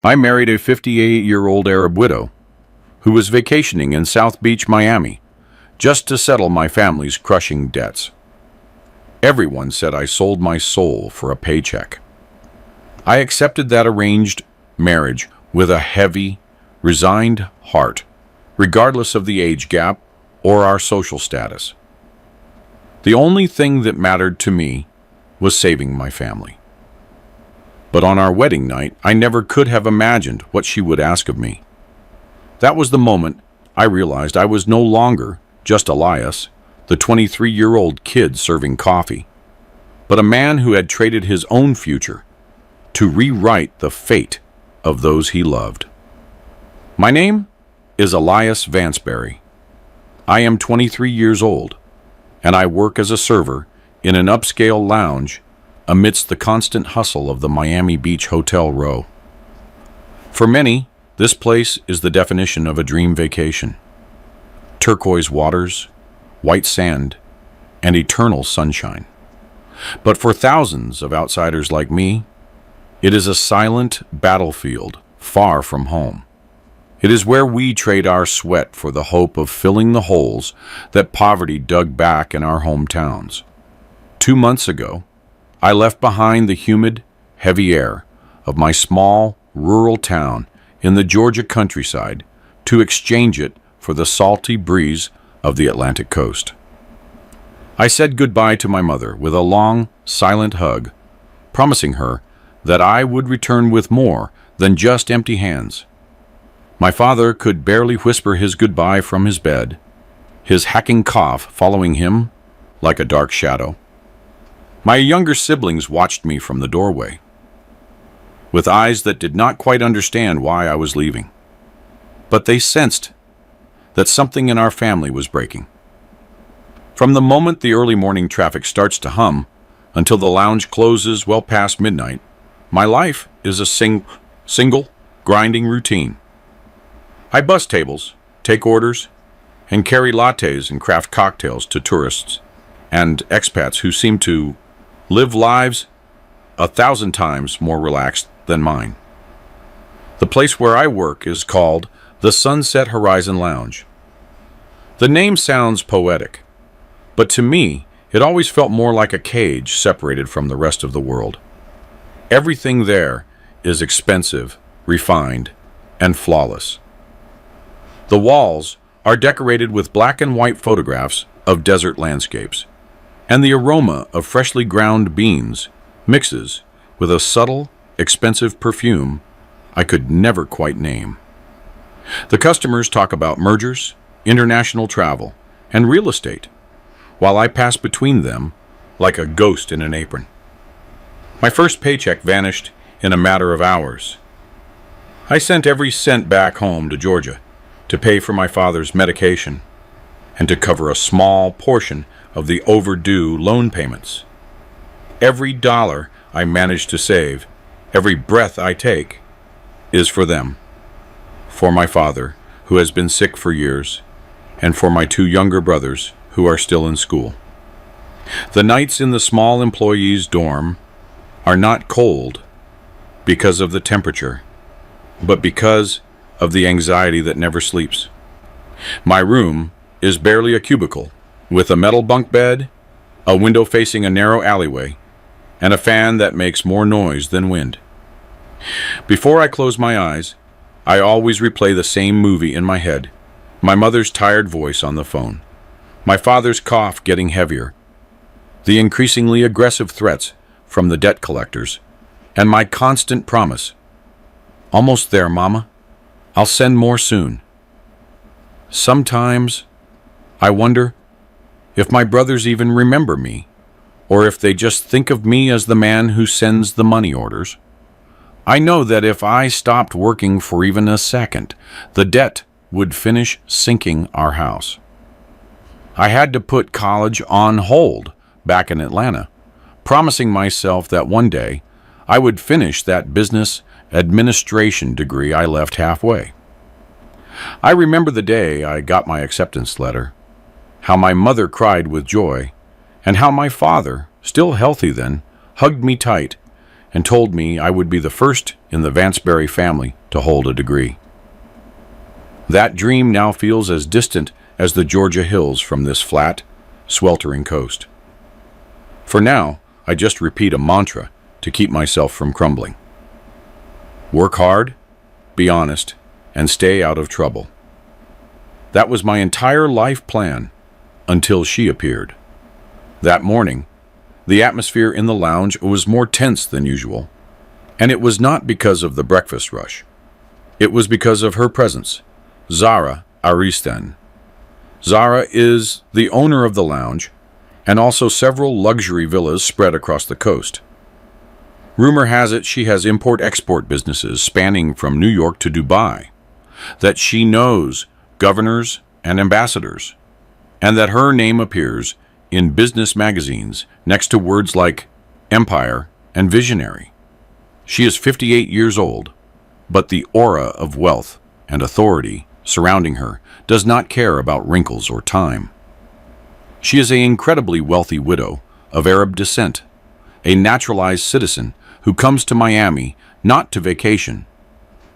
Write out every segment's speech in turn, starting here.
I married a 58-year-old Arab widow who was vacationing in South Beach, Miami, just to settle my family's crushing debts. Everyone said I sold my soul for a paycheck. I accepted that arranged marriage with a heavy, resigned heart, regardless of the age gap or our social status. The only thing that mattered to me was saving my family. But on our wedding night, I never could have imagined what she would ask of me. That was the moment I realized I was no longer just Elias, the 23-year-old kid serving coffee, but a man who had traded his own future to rewrite the fate of those he loved. My name is Elias Vansberry. I am 23 years old, and I work as a server in an upscale lounge amidst the constant hustle of the Miami Beach Hotel Row. For many, this place is the definition of a dream vacation. Turquoise waters, white sand, and eternal sunshine. But for thousands of outsiders like me, it is a silent battlefield far from home. It is where we trade our sweat for the hope of filling the holes that poverty dug back in our hometowns. 2 months ago, I left behind the humid, heavy air of my small, rural town in the Georgia countryside to exchange it for the salty breeze of the Atlantic coast. I said goodbye to my mother with a long, silent hug, promising her that I would return with more than just empty hands. My father could barely whisper his goodbye from his bed, his hacking cough following him like a dark shadow. My younger siblings watched me from the doorway, with eyes that did not quite understand why I was leaving. But they sensed that something in our family was breaking. From the moment the early morning traffic starts to hum until the lounge closes well past midnight, my life is a single, grinding routine. I bus tables, take orders, and carry lattes and craft cocktails to tourists and expats who seem to live lives 1,000 times more relaxed than mine. The place where I work is called the Sunset Horizon Lounge. The name sounds poetic, but to me, it always felt more like a cage separated from the rest of the world. Everything there is expensive, refined, and flawless. The walls are decorated with black and white photographs of desert landscapes, and the aroma of freshly ground beans mixes with a subtle, expensive perfume I could never quite name. The customers talk about mergers, international travel, and real estate, while I pass between them like a ghost in an apron. My first paycheck vanished in a matter of hours. I sent every cent back home to Georgia to pay for my father's medication and to cover a small portion of the overdue loan payments. Every dollar I manage to save, every breath I take, is for them. For my father, who has been sick for years, and for my 2 younger brothers who are still in school. The nights in the small employees' dorm are not cold because of the temperature, but because of the anxiety that never sleeps. My room is barely a cubicle, with a metal bunk bed, a window facing a narrow alleyway, and a fan that makes more noise than wind. Before I close my eyes, I always replay the same movie in my head, my mother's tired voice on the phone, my father's cough getting heavier, the increasingly aggressive threats from the debt collectors, and my constant promise, "Almost there, Mama. I'll send more soon." Sometimes I wonder if my brothers even remember me, or if they just think of me as the man who sends the money orders. I know that if I stopped working for even a second, the debt would finish sinking our house. I had to put college on hold back in Atlanta, promising myself that one day I would finish that business administration degree I left halfway. I remember the day I got my acceptance letter, how my mother cried with joy, and how my father, still healthy then, hugged me tight and told me I would be the first in the Vansbury family to hold a degree. That dream now feels as distant as the Georgia hills from this flat, sweltering coast. For now, I just repeat a mantra to keep myself from crumbling. Work hard, be honest, and stay out of trouble. That was my entire life plan until she appeared. That morning, the atmosphere in the lounge was more tense than usual, and it was not because of the breakfast rush. It was because of her presence, Zara Aristan. Zara is the owner of the lounge and also several luxury villas spread across the coast. Rumor has it she has import-export businesses spanning from New York to Dubai, that she knows governors and ambassadors, and that her name appears in business magazines next to words like empire and visionary. She is 58 years old, but the aura of wealth and authority surrounding her does not care about wrinkles or time. She is an incredibly wealthy widow of Arab descent, a naturalized citizen who comes to Miami not to vacation,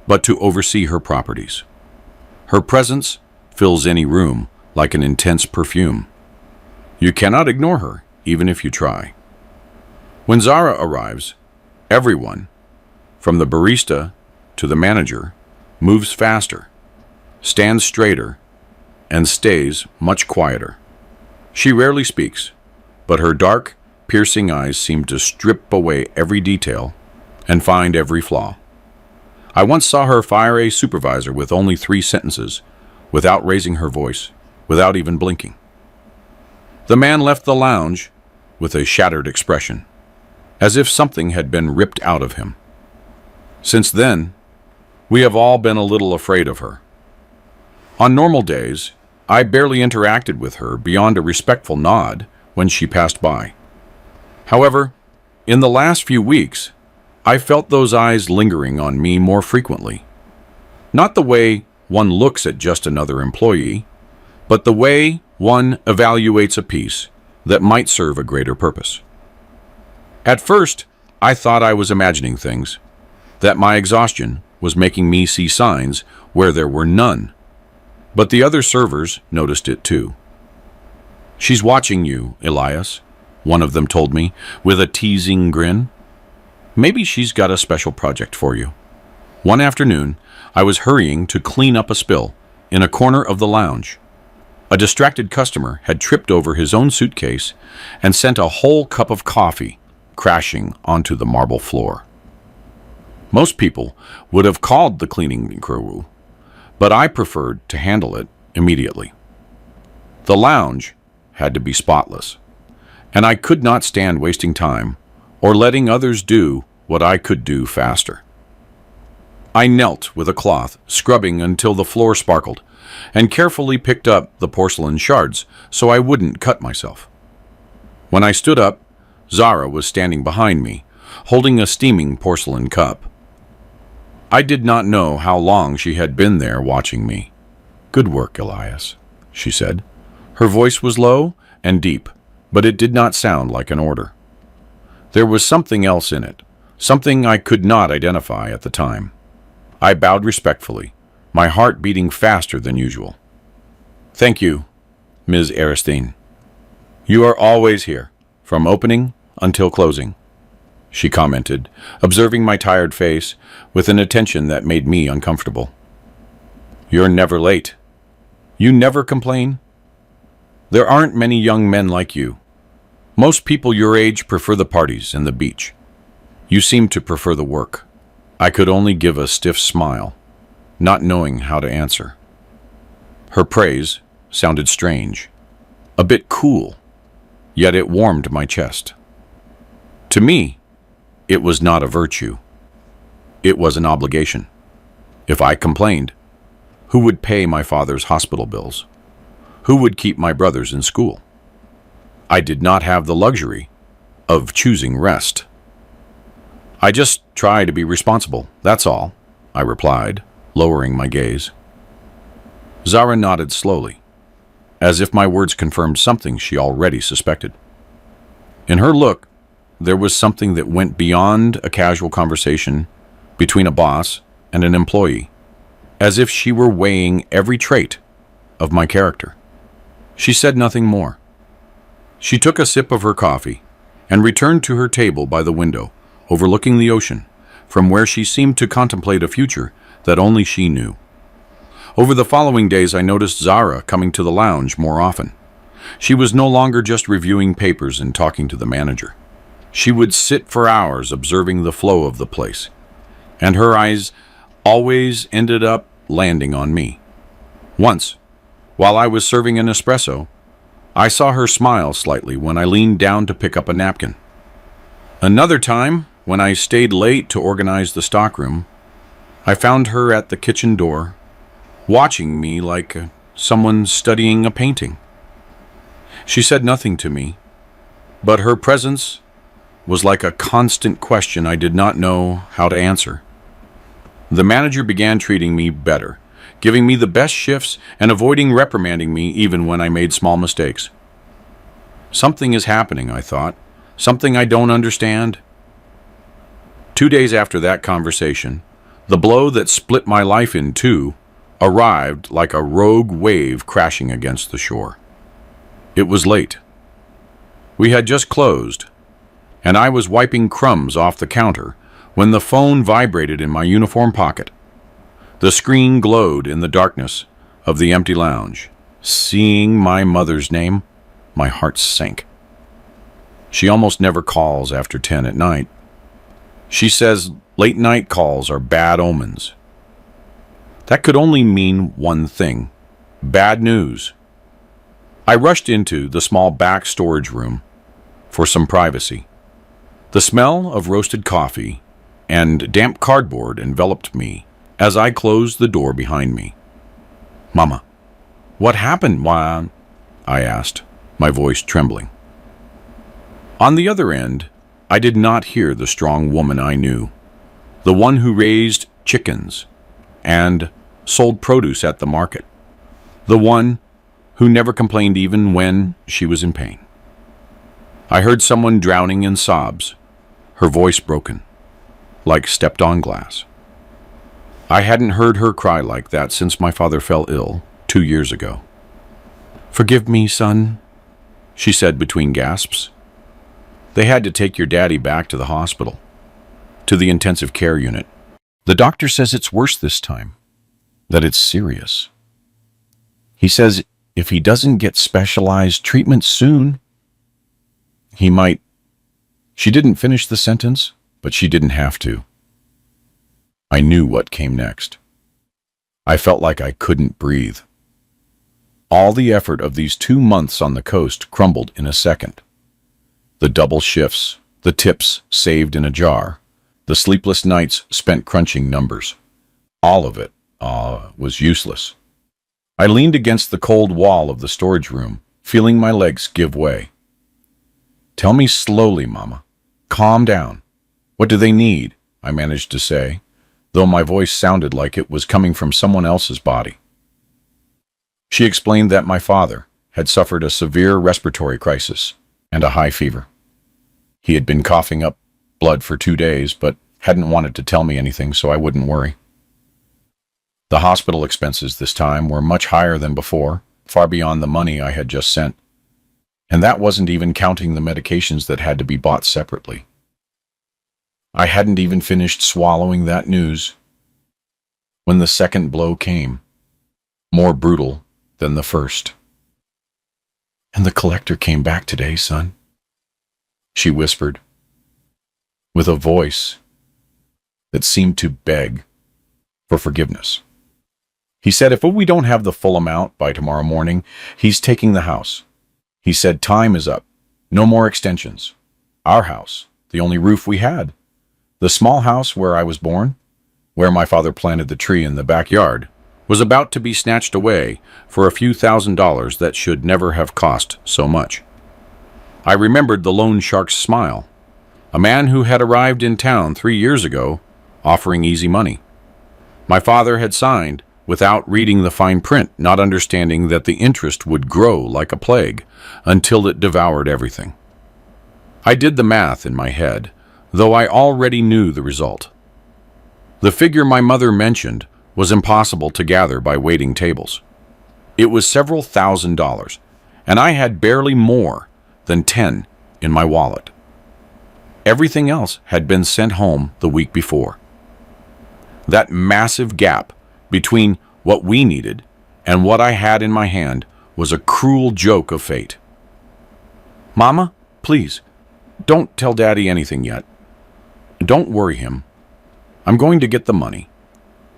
but to oversee her properties. Her presence fills any room like an intense perfume. You cannot ignore her, even if you try. When Zara arrives, everyone, from the barista to the manager, moves faster, stands straighter, and stays much quieter. She rarely speaks, but her dark, piercing eyes seem to strip away every detail and find every flaw. I once saw her fire a supervisor with only 3 sentences, without raising her voice, without even blinking. The man left the lounge with a shattered expression, as if something had been ripped out of him. Since then, we have all been a little afraid of her. On normal days, I barely interacted with her beyond a respectful nod when she passed by. However, in the last few weeks, I felt those eyes lingering on me more frequently. Not the way one looks at just another employee, but the way one evaluates a piece that might serve a greater purpose. At first, I thought I was imagining things, that my exhaustion was making me see signs where there were none. But the other servers noticed it too. "She's watching you, Elias," one of them told me, with a teasing grin. "Maybe she's got a special project for you." One afternoon, I was hurrying to clean up a spill in a corner of the lounge. A distracted customer had tripped over his own suitcase and sent a whole cup of coffee crashing onto the marble floor. Most people would have called the cleaning crew, but I preferred to handle it immediately. The lounge had to be spotless, and I could not stand wasting time or letting others do what I could do faster. I knelt with a cloth, scrubbing until the floor sparkled, and carefully picked up the porcelain shards so I wouldn't cut myself. When I stood up, Zara was standing behind me, holding a steaming porcelain cup. I did not know how long she had been there watching me. "Good work, Elias," she said. Her voice was low and deep, but it did not sound like an order. There was something else in it, something I could not identify at the time. I bowed respectfully, my heart beating faster than usual. "Thank you, Ms. Aristan. You are always here, from opening until closing," she commented, observing my tired face with an attention that made me uncomfortable. "You're never late. You never complain. There aren't many young men like you. Most people your age prefer the parties and the beach. You seem to prefer the work." I could only give a stiff smile, not knowing how to answer. Her praise sounded strange, a bit cool, yet it warmed my chest. To me, it was not a virtue. It was an obligation. If I complained, who would pay my father's hospital bills? Who would keep my brothers in school? I did not have the luxury of choosing rest. "I just try to be responsible, that's all," I replied, lowering my gaze. Zara nodded slowly, as if my words confirmed something she already suspected. In her look, there was something that went beyond a casual conversation between a boss and an employee, as if she were weighing every trait of my character. She said nothing more. She took a sip of her coffee and returned to her table by the window, overlooking the ocean, from where she seemed to contemplate a future that only she knew. Over the following days, I noticed Zara coming to the lounge more often. She was no longer just reviewing papers and talking to the manager. She would sit for hours observing the flow of the place, and her eyes always ended up landing on me. Once, while I was serving an espresso, I saw her smile slightly when I leaned down to pick up a napkin. Another time, when I stayed late to organize the stockroom, I found her at the kitchen door, watching me like someone studying a painting. She said nothing to me, but her presence was like a constant question I did not know how to answer. The manager began treating me better, giving me the best shifts and avoiding reprimanding me even when I made small mistakes. Something is happening, I thought. Something I don't understand. 2 days after that conversation, the blow that split my life in two arrived like a rogue wave crashing against the shore. It was late. We had just closed, and I was wiping crumbs off the counter when the phone vibrated in my uniform pocket. The screen glowed in the darkness of the empty lounge. Seeing my mother's name, my heart sank. She almost never calls after 10 at night. She says late-night calls are bad omens. That could only mean one thing: bad news. I rushed into the small back storage room for some privacy. The smell of roasted coffee and damp cardboard enveloped me as I closed the door behind me. "Mama, what happened, Juan?" I asked, my voice trembling. On the other end, I did not hear the strong woman I knew, the one who raised chickens and sold produce at the market, the one who never complained even when she was in pain. I heard someone drowning in sobs, her voice broken, like stepped-on glass. I hadn't heard her cry like that since my father fell ill 2 years ago. "Forgive me, son," she said between gasps. "They had to take your daddy back to the hospital, to the intensive care unit. The doctor says it's worse this time, that it's serious. He says if he doesn't get specialized treatment soon, he might..." She didn't finish the sentence, but she didn't have to. I knew what came next. I felt like I couldn't breathe. All the effort of these 2 months on the coast crumbled in a second. The double shifts, the tips saved in a jar, the sleepless nights spent crunching numbers. All of it was useless. I leaned against the cold wall of the storage room, feeling my legs give way. "Tell me slowly, Mama. Calm down. What do they need?" I managed to say, though my voice sounded like it was coming from someone else's body. She explained that my father had suffered a severe respiratory crisis and a high fever. He had been coughing up blood for 2 days, but hadn't wanted to tell me anything so I wouldn't worry. The hospital expenses this time were much higher than before, far beyond the money I had just sent. And that wasn't even counting the medications that had to be bought separately. I hadn't even finished swallowing that news when the second blow came, more brutal than the first. "And the collector came back today, son," she whispered, with a voice that seemed to beg for forgiveness. "He said if we don't have the full amount by tomorrow morning, he's taking the house. He said time is up. No more extensions. Our house, the only roof we had. The small house where I was born, where my father planted the tree in the backyard, was about to be snatched away for a few $1,000s that should never have cost so much." I remembered the loan shark's smile, a man who had arrived in town 3 years ago, offering easy money. My father had signed without reading the fine print, not understanding that the interest would grow like a plague until it devoured everything. I did the math in my head, though I already knew the result. The figure my mother mentioned was impossible to gather by waiting tables. It was several $1,000s, and I had barely more than 10 in my wallet. Everything else had been sent home the week before. That massive gap between what we needed and what I had in my hand was a cruel joke of fate. "Mama, please, don't tell Daddy anything yet. Don't worry him. I'm going to get the money.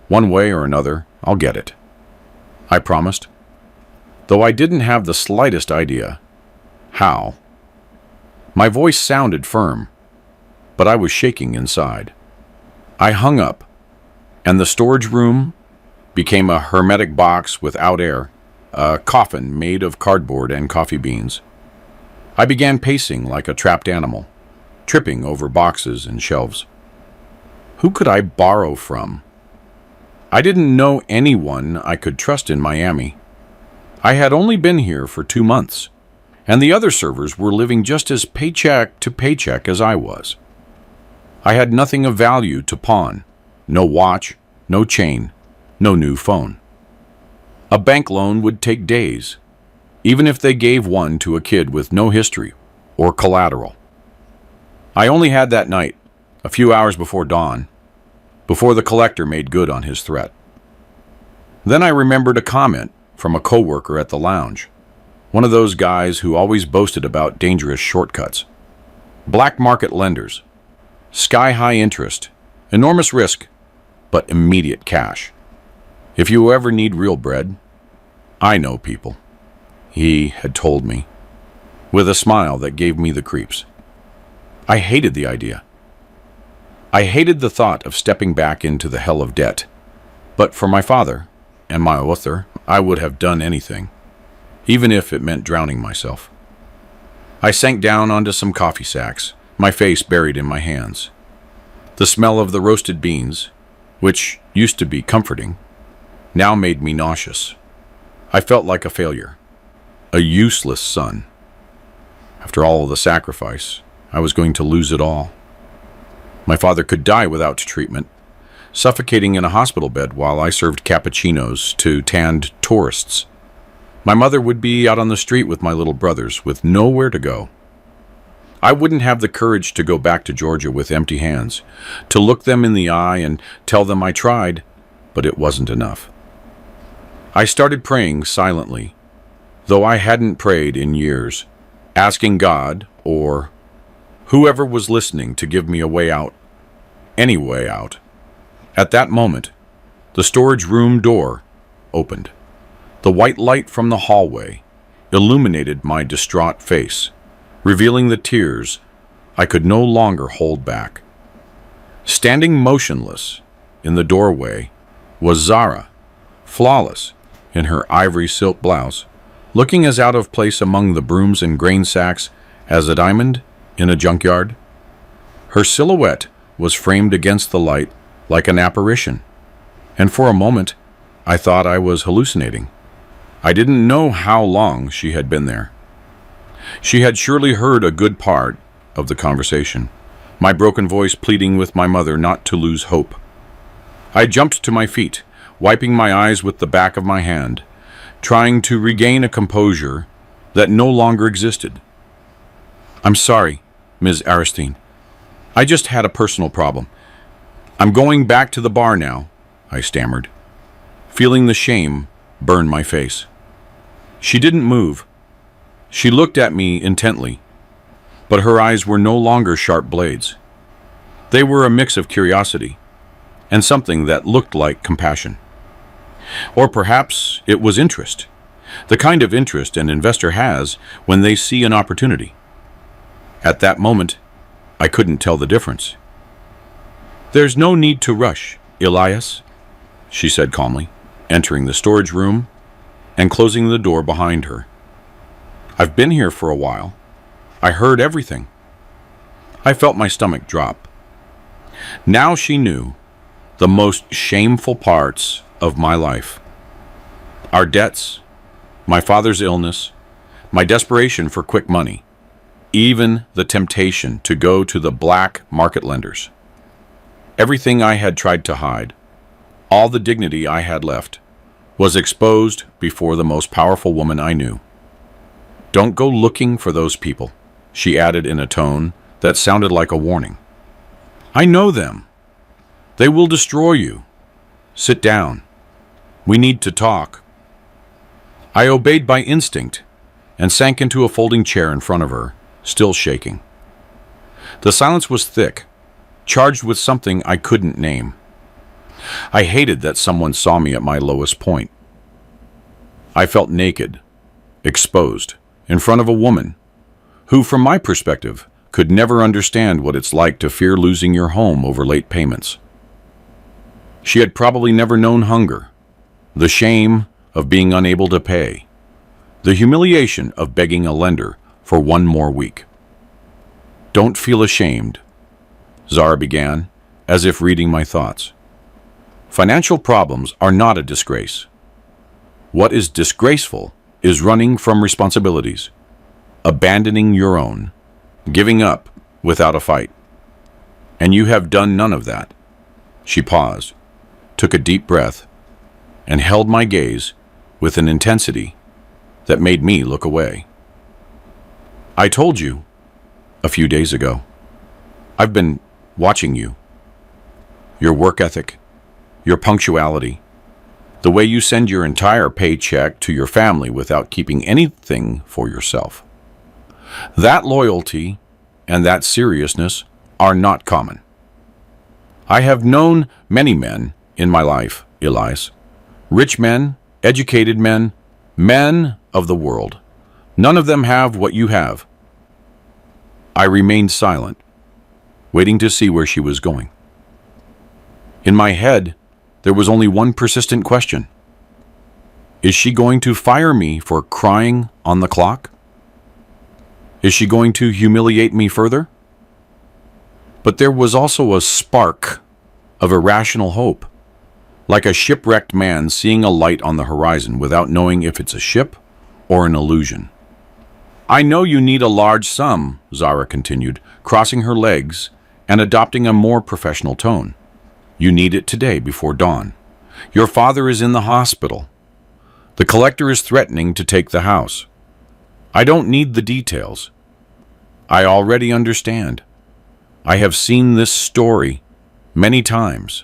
One way or another, I'll get it," I promised, though I didn't have the slightest idea how. My voice sounded firm, but I was shaking inside. I hung up, and the storage room became a hermetic box without air, a coffin made of cardboard and coffee beans. I began pacing like a trapped animal, tripping over boxes and shelves. Who could I borrow from? I didn't know anyone I could trust in Miami. I had only been here for 2 months, and the other servers were living just as paycheck to paycheck as I was. I had nothing of value to pawn. No watch, no chain, no new phone. A bank loan would take days, even if they gave one to a kid with no history or collateral. I only had that night, a few hours before dawn, before the collector made good on his threat. Then I remembered a comment from a coworker at the lounge, one of those guys who always boasted about dangerous shortcuts. Black market lenders, sky-high interest, enormous risk, but immediate cash. If you ever need real bread, I know people, he had told me, with a smile that gave me the creeps. I hated the idea. I hated the thought of stepping back into the hell of debt. But for my father and my author, I would have done anything, even if it meant drowning myself. I sank down onto some coffee sacks, my face buried in my hands. The smell of the roasted beans, which used to be comforting, now made me nauseous. I felt like a failure, a useless son. After all of the sacrifice, I was going to lose it all. My father could die without treatment, suffocating in a hospital bed while I served cappuccinos to tanned tourists. My mother would be out on the street with my little brothers, with nowhere to go. I wouldn't have the courage to go back to Georgia with empty hands, to look them in the eye and tell them I tried, but it wasn't enough. I started praying silently, though I hadn't prayed in years, asking God or whoever was listening to give me a way out, any way out. At that moment, the storage room door opened. The white light from the hallway illuminated my distraught face, revealing the tears I could no longer hold back. Standing motionless in the doorway was Zara, flawless in her ivory silk blouse, looking as out of place among the brooms and grain sacks as a diamond in a junkyard. Her silhouette was framed against the light like an apparition, and for a moment I thought I was hallucinating. I didn't know how long she had been there. She had surely heard a good part of the conversation, my broken voice pleading with my mother not to lose hope. I jumped to my feet, wiping my eyes with the back of my hand, trying to regain a composure that no longer existed. "I'm sorry, Ms. Aristine. I just had a personal problem. I'm going back to the bar now," I stammered, feeling the shame burn my face. She didn't move. She looked at me intently, but her eyes were no longer sharp blades. They were a mix of curiosity and something that looked like compassion. Or perhaps it was interest, the kind of interest an investor has when they see an opportunity. At that moment, I couldn't tell the difference. "There's no need to rush, Elias," she said calmly, entering the storage room and closing the door behind her. "I've been here for a while. I heard everything." I felt my stomach drop. Now she knew the most shameful parts of my life. Our debts, my father's illness, my desperation for quick money. even the temptation to go to the black market lenders. Everything I had tried to hide, all the dignity I had left, was exposed before the most powerful woman I knew. "Don't go looking for those people," she added in a tone that sounded like a warning. "I know them. They will destroy you. Sit down. We need to talk." I obeyed by instinct and sank into a folding chair in front of her, still shaking. The silence was thick, charged with something I couldn't name. I hated that someone saw me at my lowest point. I felt naked, exposed, in front of a woman who, from my perspective, could never understand what it's like to fear losing your home over late payments. She had probably never known hunger, the shame of being unable to pay, the humiliation of begging a lender for one more week. "Don't feel ashamed," Zara began, as if reading my thoughts. "Financial problems are not a disgrace. What is disgraceful is running from responsibilities, abandoning your own, giving up without a fight. And you have done none of that." She paused, took a deep breath, and held my gaze with an intensity that made me look away. "I told you a few days ago. I've been watching you. Your work ethic, your punctuality, the way you send your entire paycheck to your family without keeping anything for yourself. That loyalty and that seriousness are not common. I have known many men in my life, Elias. Rich men, educated men, men of the world. None of them have what you have." I remained silent, waiting to see where she was going. In my head, there was only one persistent question. Is she going to fire me for crying on the clock? Is she going to humiliate me further? But there was also a spark of irrational hope, like a shipwrecked man seeing a light on the horizon without knowing if it's a ship or an illusion. "I know you need a large sum," Zara continued, crossing her legs and adopting a more professional tone. "You need it today before dawn. Your father is in the hospital. The collector is threatening to take the house. I don't need the details. I already understand. I have seen this story many times."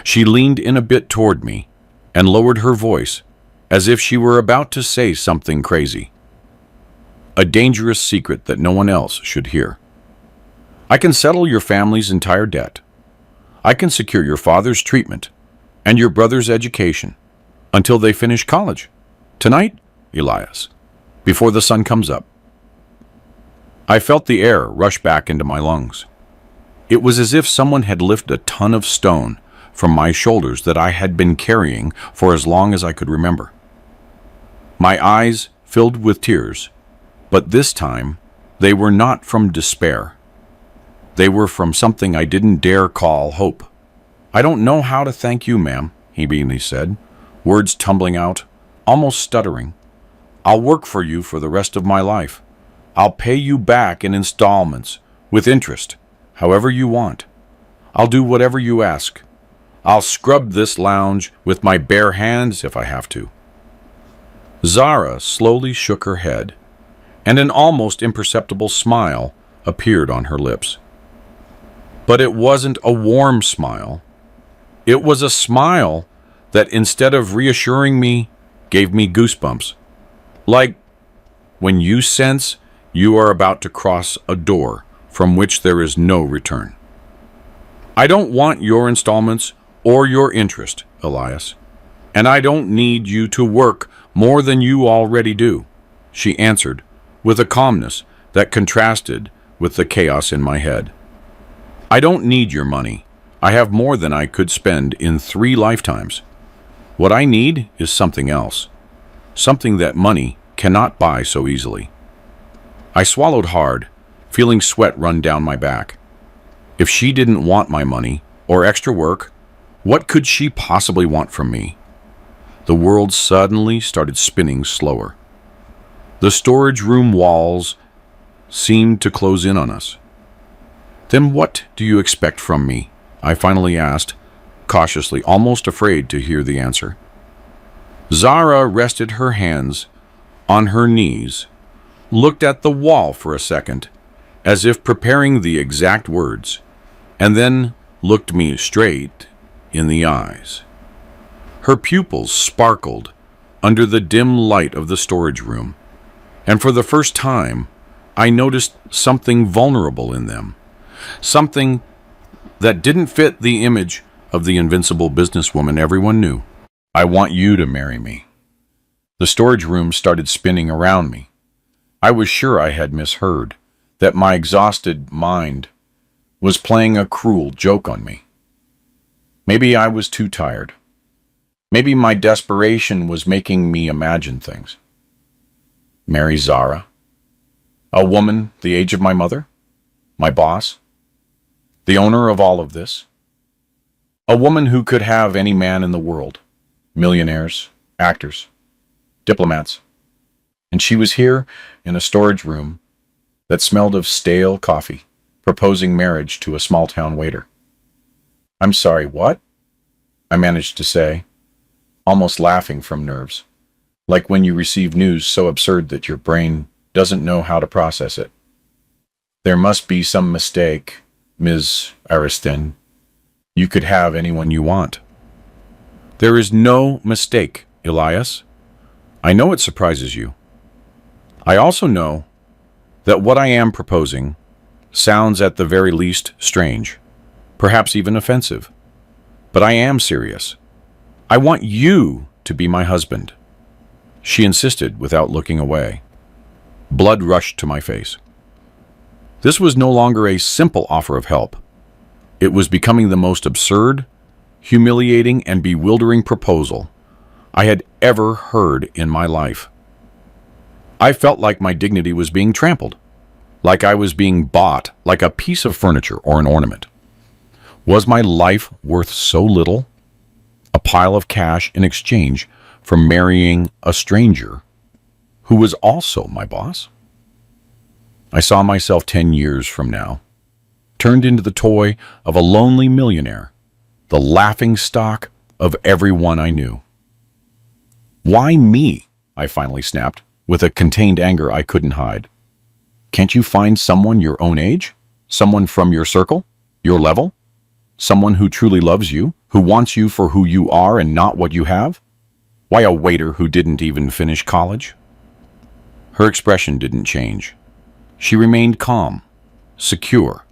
She leaned in a bit toward me and lowered her voice as if she were about to say something crazy. "A dangerous secret that no one else should hear. I can settle your family's entire debt. I can secure your father's treatment and your brother's education until they finish college. Tonight, Elias, before the sun comes up." I felt the air rush back into my lungs. It was as if someone had lifted a ton of stone from my shoulders that I had been carrying for as long as I could remember. My eyes filled with tears, but this time they were not from despair. They were from something I didn't dare call hope. "I don't know how to thank you, ma'am," he meanly said, words tumbling out, almost stuttering. "I'll work for you for the rest of my life. I'll pay you back in installments, with interest, however you want. I'll do whatever you ask. I'll scrub this lounge with my bare hands if I have to." Zara slowly shook her head, and an almost imperceptible smile appeared on her lips. But it wasn't a warm smile. It was a smile that, instead of reassuring me, gave me goosebumps. Like when you sense you are about to cross a door from which there is no return. "I don't want your installments or your interest, Elias, and I don't need you to work more than you already do," she answered with a calmness that contrasted with the chaos in my head. "I don't need your money. I have more than I could spend in 3 lifetimes. What I need is something else, something that money cannot buy so easily." I swallowed hard, feeling sweat run down my back. If she didn't want my money or extra work, what could she possibly want from me? The world suddenly started spinning slower. The storage room walls seemed to close in on us. "Then what do you expect from me?" I finally asked, cautiously, almost afraid to hear the answer. Zara rested her hands on her knees, looked at the wall for a second, as if preparing the exact words, and then looked me straight in the eyes. Her pupils sparkled under the dim light of the storage room, and for the first time, I noticed something vulnerable in them, something that didn't fit the image of the invincible businesswoman everyone knew. "I want you to marry me." The storage room started spinning around me. I was sure I had misheard, that my exhausted mind was playing a cruel joke on me. Maybe I was too tired. Maybe my desperation was making me imagine things. Marry Zara? A woman the age of my mother? My boss? The owner of all of this? A woman who could have any man in the world. Millionaires, actors, diplomats. And she was here in a storage room that smelled of stale coffee, proposing marriage to a small-town waiter. "I'm sorry, what?" I managed to say, almost laughing from nerves, like when you receive news so absurd that your brain doesn't know how to process it. "There must be some mistake, Ms. Ariston. You could have anyone you want." "There is no mistake, Elias. I know it surprises you. I also know that what I am proposing sounds at the very least strange, perhaps even offensive. But I am serious. I want you to be my husband." She insisted without looking away. Blood rushed to my face. This was no longer a simple offer of help. It was becoming the most absurd, humiliating, and bewildering proposal I had ever heard in my life. I felt like my dignity was being trampled, like I was being bought like a piece of furniture or an ornament. Was my life worth so little? A pile of cash in exchange for marrying a stranger who was also my boss? I saw myself 10 years from now, turned into the toy of a lonely millionaire, the laughing stock of everyone I knew. "Why me?" I finally snapped, with a contained anger I couldn't hide. "Can't you find someone your own age? Someone from your circle? Your level? Someone who truly loves you, who wants you for who you are and not what you have? Why a waiter who didn't even finish college?" Her expression didn't change. She remained calm, secure,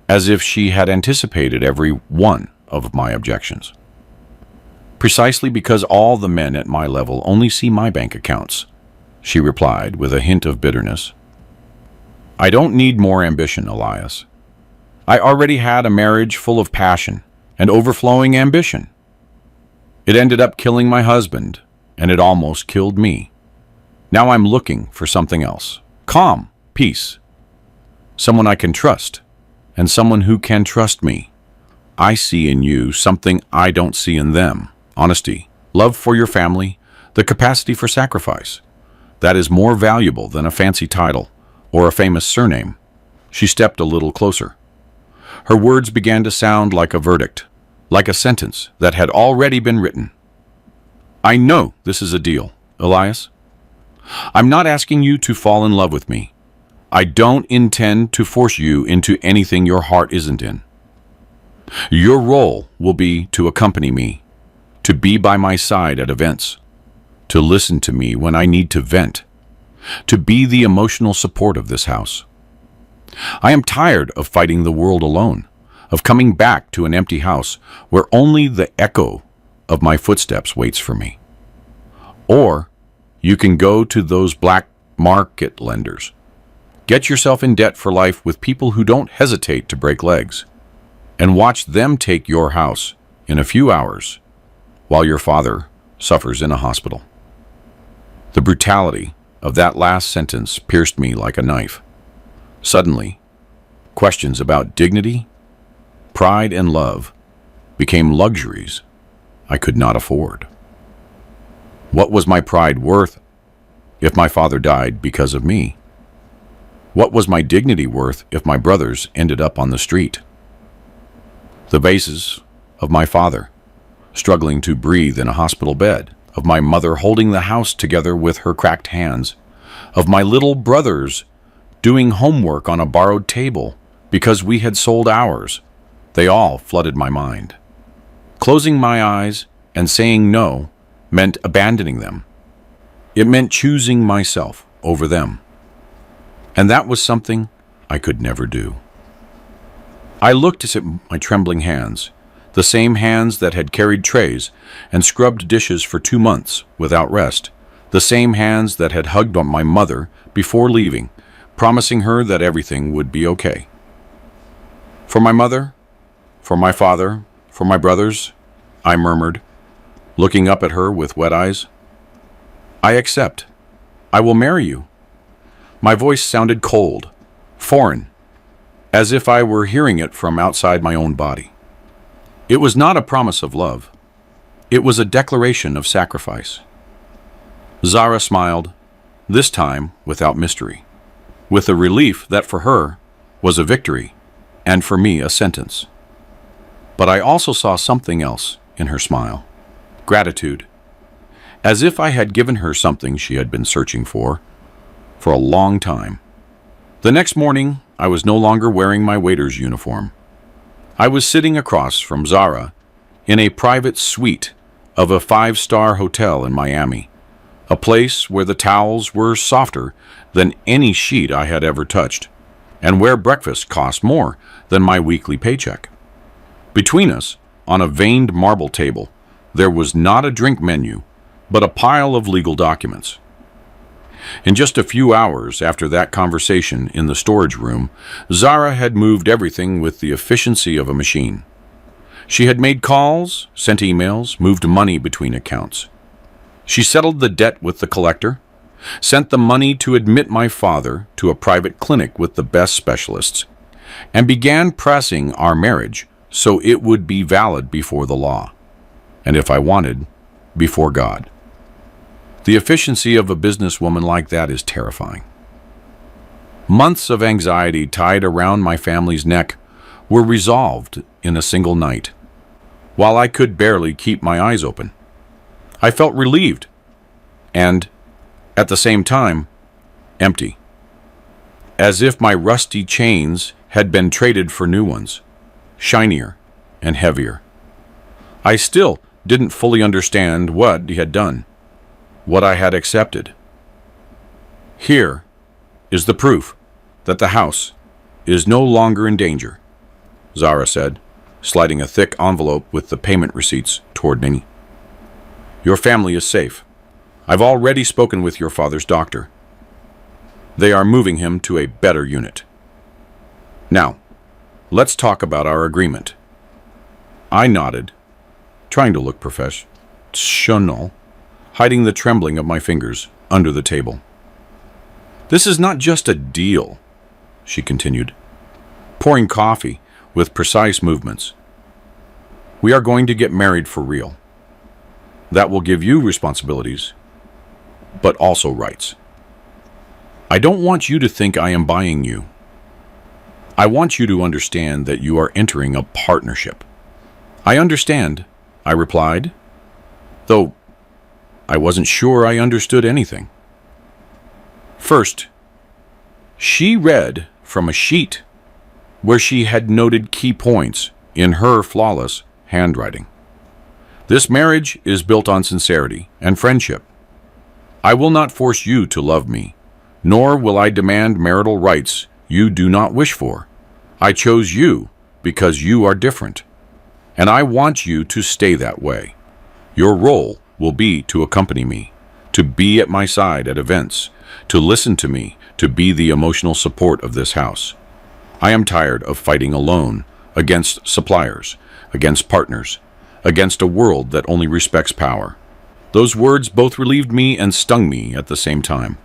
as if she had anticipated every one of my objections. "Precisely because all the men at my level only see my bank accounts," she replied with a hint of bitterness. "I don't need more ambition, Elias. I already had a marriage full of passion and overflowing ambition. It ended up killing my husband, and it almost killed me. Now I'm looking for something else. Calm, peace. Someone I can trust, and someone who can trust me. I see in you something I don't see in them. Honesty, love for your family, the capacity for sacrifice. That is more valuable than a fancy title or a famous surname." She stepped a little closer. Her words began to sound like a verdict, like a sentence that had already been written. "I know this is a deal, Elias. I'm not asking you to fall in love with me. I don't intend to force you into anything your heart isn't in. Your role will be to accompany me, to be by my side at events, to listen to me when I need to vent, to be the emotional support of this house. I am tired of fighting the world alone, of coming back to an empty house where only the echo of my footsteps waits for me. Or you can go to those black market lenders. Get yourself in debt for life with people who don't hesitate to break legs, and watch them take your house in a few hours while your father suffers in a hospital." The brutality of that last sentence pierced me like a knife. Suddenly, questions about dignity, pride, and love became luxuries I could not afford. What was my pride worth if my father died because of me? What was my dignity worth if my brothers ended up on the street? The faces of my father, struggling to breathe in a hospital bed, of my mother holding the house together with her cracked hands, of my little brothers doing homework on a borrowed table because we had sold ours, they all flooded my mind. Closing my eyes and saying no meant abandoning them. It meant choosing myself over them. And that was something I could never do. I looked at my trembling hands, the same hands that had carried trays and scrubbed dishes for 2 months without rest, the same hands that had hugged my mother before leaving, promising her that everything would be okay. For my mother, for my father, for my brothers, I murmured, looking up at her with wet eyes. I accept. I will marry you. My voice sounded cold, foreign, as if I were hearing it from outside my own body. It was not a promise of love. It was a declaration of sacrifice. Zara smiled, this time without mystery, with a relief that for her was a victory and for me a sentence. But I also saw something else in her smile, gratitude, as if I had given her something she had been searching for a long time. The next morning, I was no longer wearing my waiter's uniform. I was sitting across from Zara in a private suite of a 5-star hotel in Miami, a place where the towels were softer than any sheet I had ever touched, and where breakfast cost more than my weekly paycheck. Between us, on a veined marble table, there was not a drink menu, but a pile of legal documents. In just a few hours after that conversation in the storage room, Zara had moved everything with the efficiency of a machine. She had made calls, sent emails, moved money between accounts. She settled the debt with the collector, sent the money to admit my father to a private clinic with the best specialists, and began pressing our marriage so it would be valid before the law, and if I wanted, before God. The efficiency of a businesswoman like that is terrifying. Months of anxiety tied around my family's neck were resolved in a single night, while I could barely keep my eyes open. I felt relieved and, at the same time, empty, as if my rusty chains had been traded for new ones, shinier and heavier. I still didn't fully understand what he had done, what I had accepted. Here is the proof that the house is no longer in danger, Zara said, sliding a thick envelope with the payment receipts toward me. Your family is safe. I've already spoken with your father's doctor. They are moving him to a better unit. Now, let's talk about our agreement. I nodded, trying to look professional, hiding the trembling of my fingers under the table. This is not just a deal, she continued, pouring coffee with precise movements. We are going to get married for real. That will give you responsibilities, but also rights. I don't want you to think I am buying you. I want you to understand that you are entering a partnership. I understand, I replied, though I wasn't sure I understood anything. First, she read from a sheet where she had noted key points in her flawless handwriting. This marriage is built on sincerity and friendship. I will not force you to love me, nor will I demand marital rights you do not wish for. I chose you because you are different, and I want you to stay that way. Your role will be to accompany me, to be at my side at events, to listen to me, to be the emotional support of this house. I am tired of fighting alone, against suppliers, against partners, against a world that only respects power. Those words both relieved me and stung me at the same time.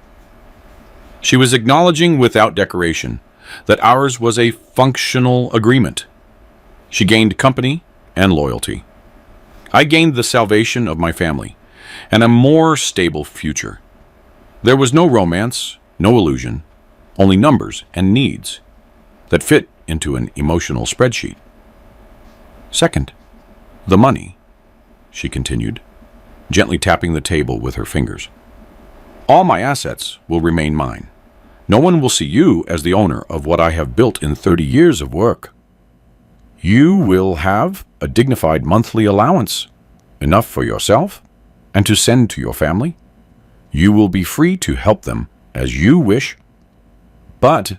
She was acknowledging without decoration that ours was a functional agreement. She gained company and loyalty. I gained the salvation of my family and a more stable future. There was no romance, no illusion, only numbers and needs that fit into an emotional spreadsheet. Second, the money, she continued, gently tapping the table with her fingers. All my assets will remain mine. No one will see you as the owner of what I have built in 30 years of work. You will have a dignified monthly allowance, enough for yourself and to send to your family. You will be free to help them as you wish, but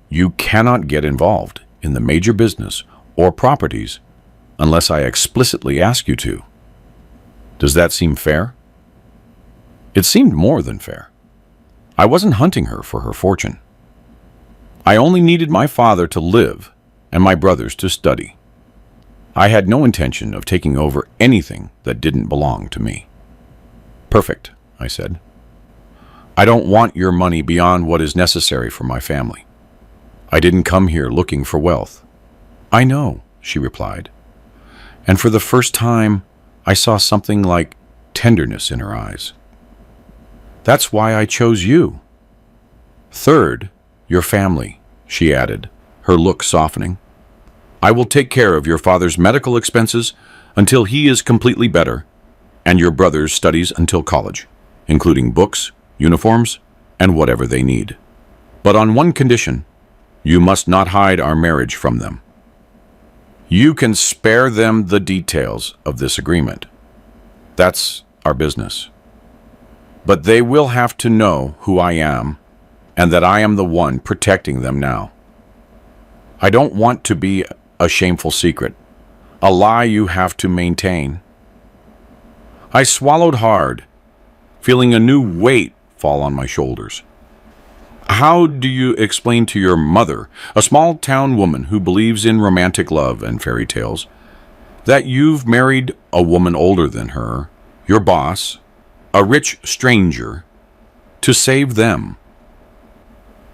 you cannot get involved in the major business or properties unless I explicitly ask you to. Does that seem fair? It seemed more than fair. I wasn't hunting her for her fortune. I only needed my father to live and my brothers to study. I had no intention of taking over anything that didn't belong to me. Perfect, I said. I don't want your money beyond what is necessary for my family. I didn't come here looking for wealth. I know, she replied. And for the first time, I saw something like tenderness in her eyes. That's why I chose you. Third, your family, she added, her look softening. I will take care of your father's medical expenses until he is completely better, and your brother's studies until college, including books, uniforms, and whatever they need. But on one condition, you must not hide our marriage from them. You can spare them the details of this agreement. That's our business. But they will have to know who I am and that I am the one protecting them now. I don't want to be a shameful secret, a lie you have to maintain. I swallowed hard, feeling a new weight fall on my shoulders. How do you explain to your mother, a small-town woman who believes in romantic love and fairy tales, that you've married a woman older than her, your boss, a rich stranger, to save them?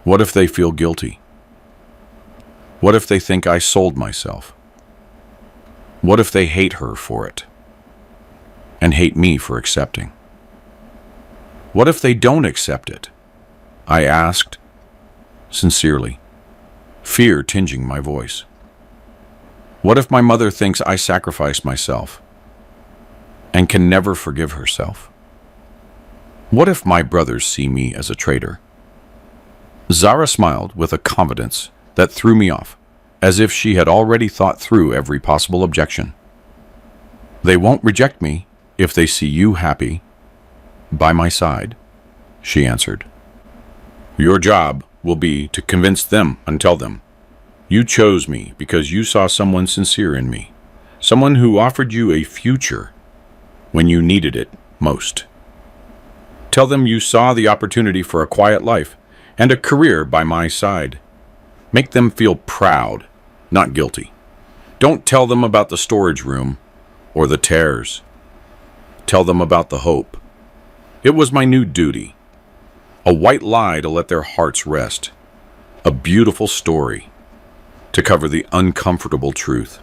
What if they feel guilty? What if they think I sold myself? What if they hate her for it and hate me for accepting? What if they don't accept it? I asked, sincerely, fear tinging my voice. What if my mother thinks I sacrificed myself and can never forgive herself? What if my brothers see me as a traitor? Zara smiled with a confidence that threw me off, as if she had already thought through every possible objection. They won't reject me if they see you happy by my side, she answered. Your job will be to convince them and tell them. You chose me because you saw someone sincere in me, someone who offered you a future when you needed it most. Tell them you saw the opportunity for a quiet life and a career by my side. Make them feel proud, not guilty. Don't tell them about the storage room or the tears. Tell them about the hope. It was my new duty. A white lie to let their hearts rest. A beautiful story to cover the uncomfortable truth.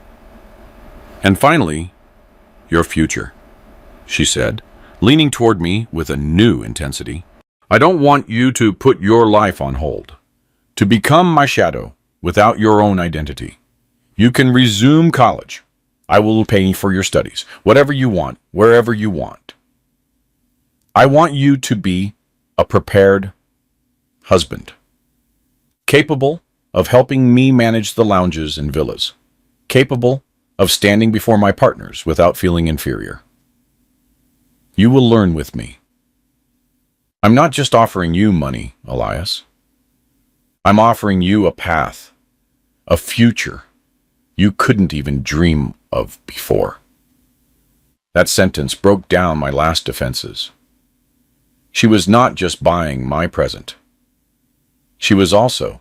And finally, your future, she said, leaning toward me with a new intensity. I don't want you to put your life on hold, to become my shadow without your own identity. You can resume college. I will pay for your studies, whatever you want, wherever you want. I want you to be a prepared husband, capable of helping me manage the lounges and villas, capable of standing before my partners without feeling inferior. You will learn with me. I'm not just offering you money, Elias. I'm offering you a path, a future you couldn't even dream of before. That sentence broke down my last defenses. She was not just buying my present. She was also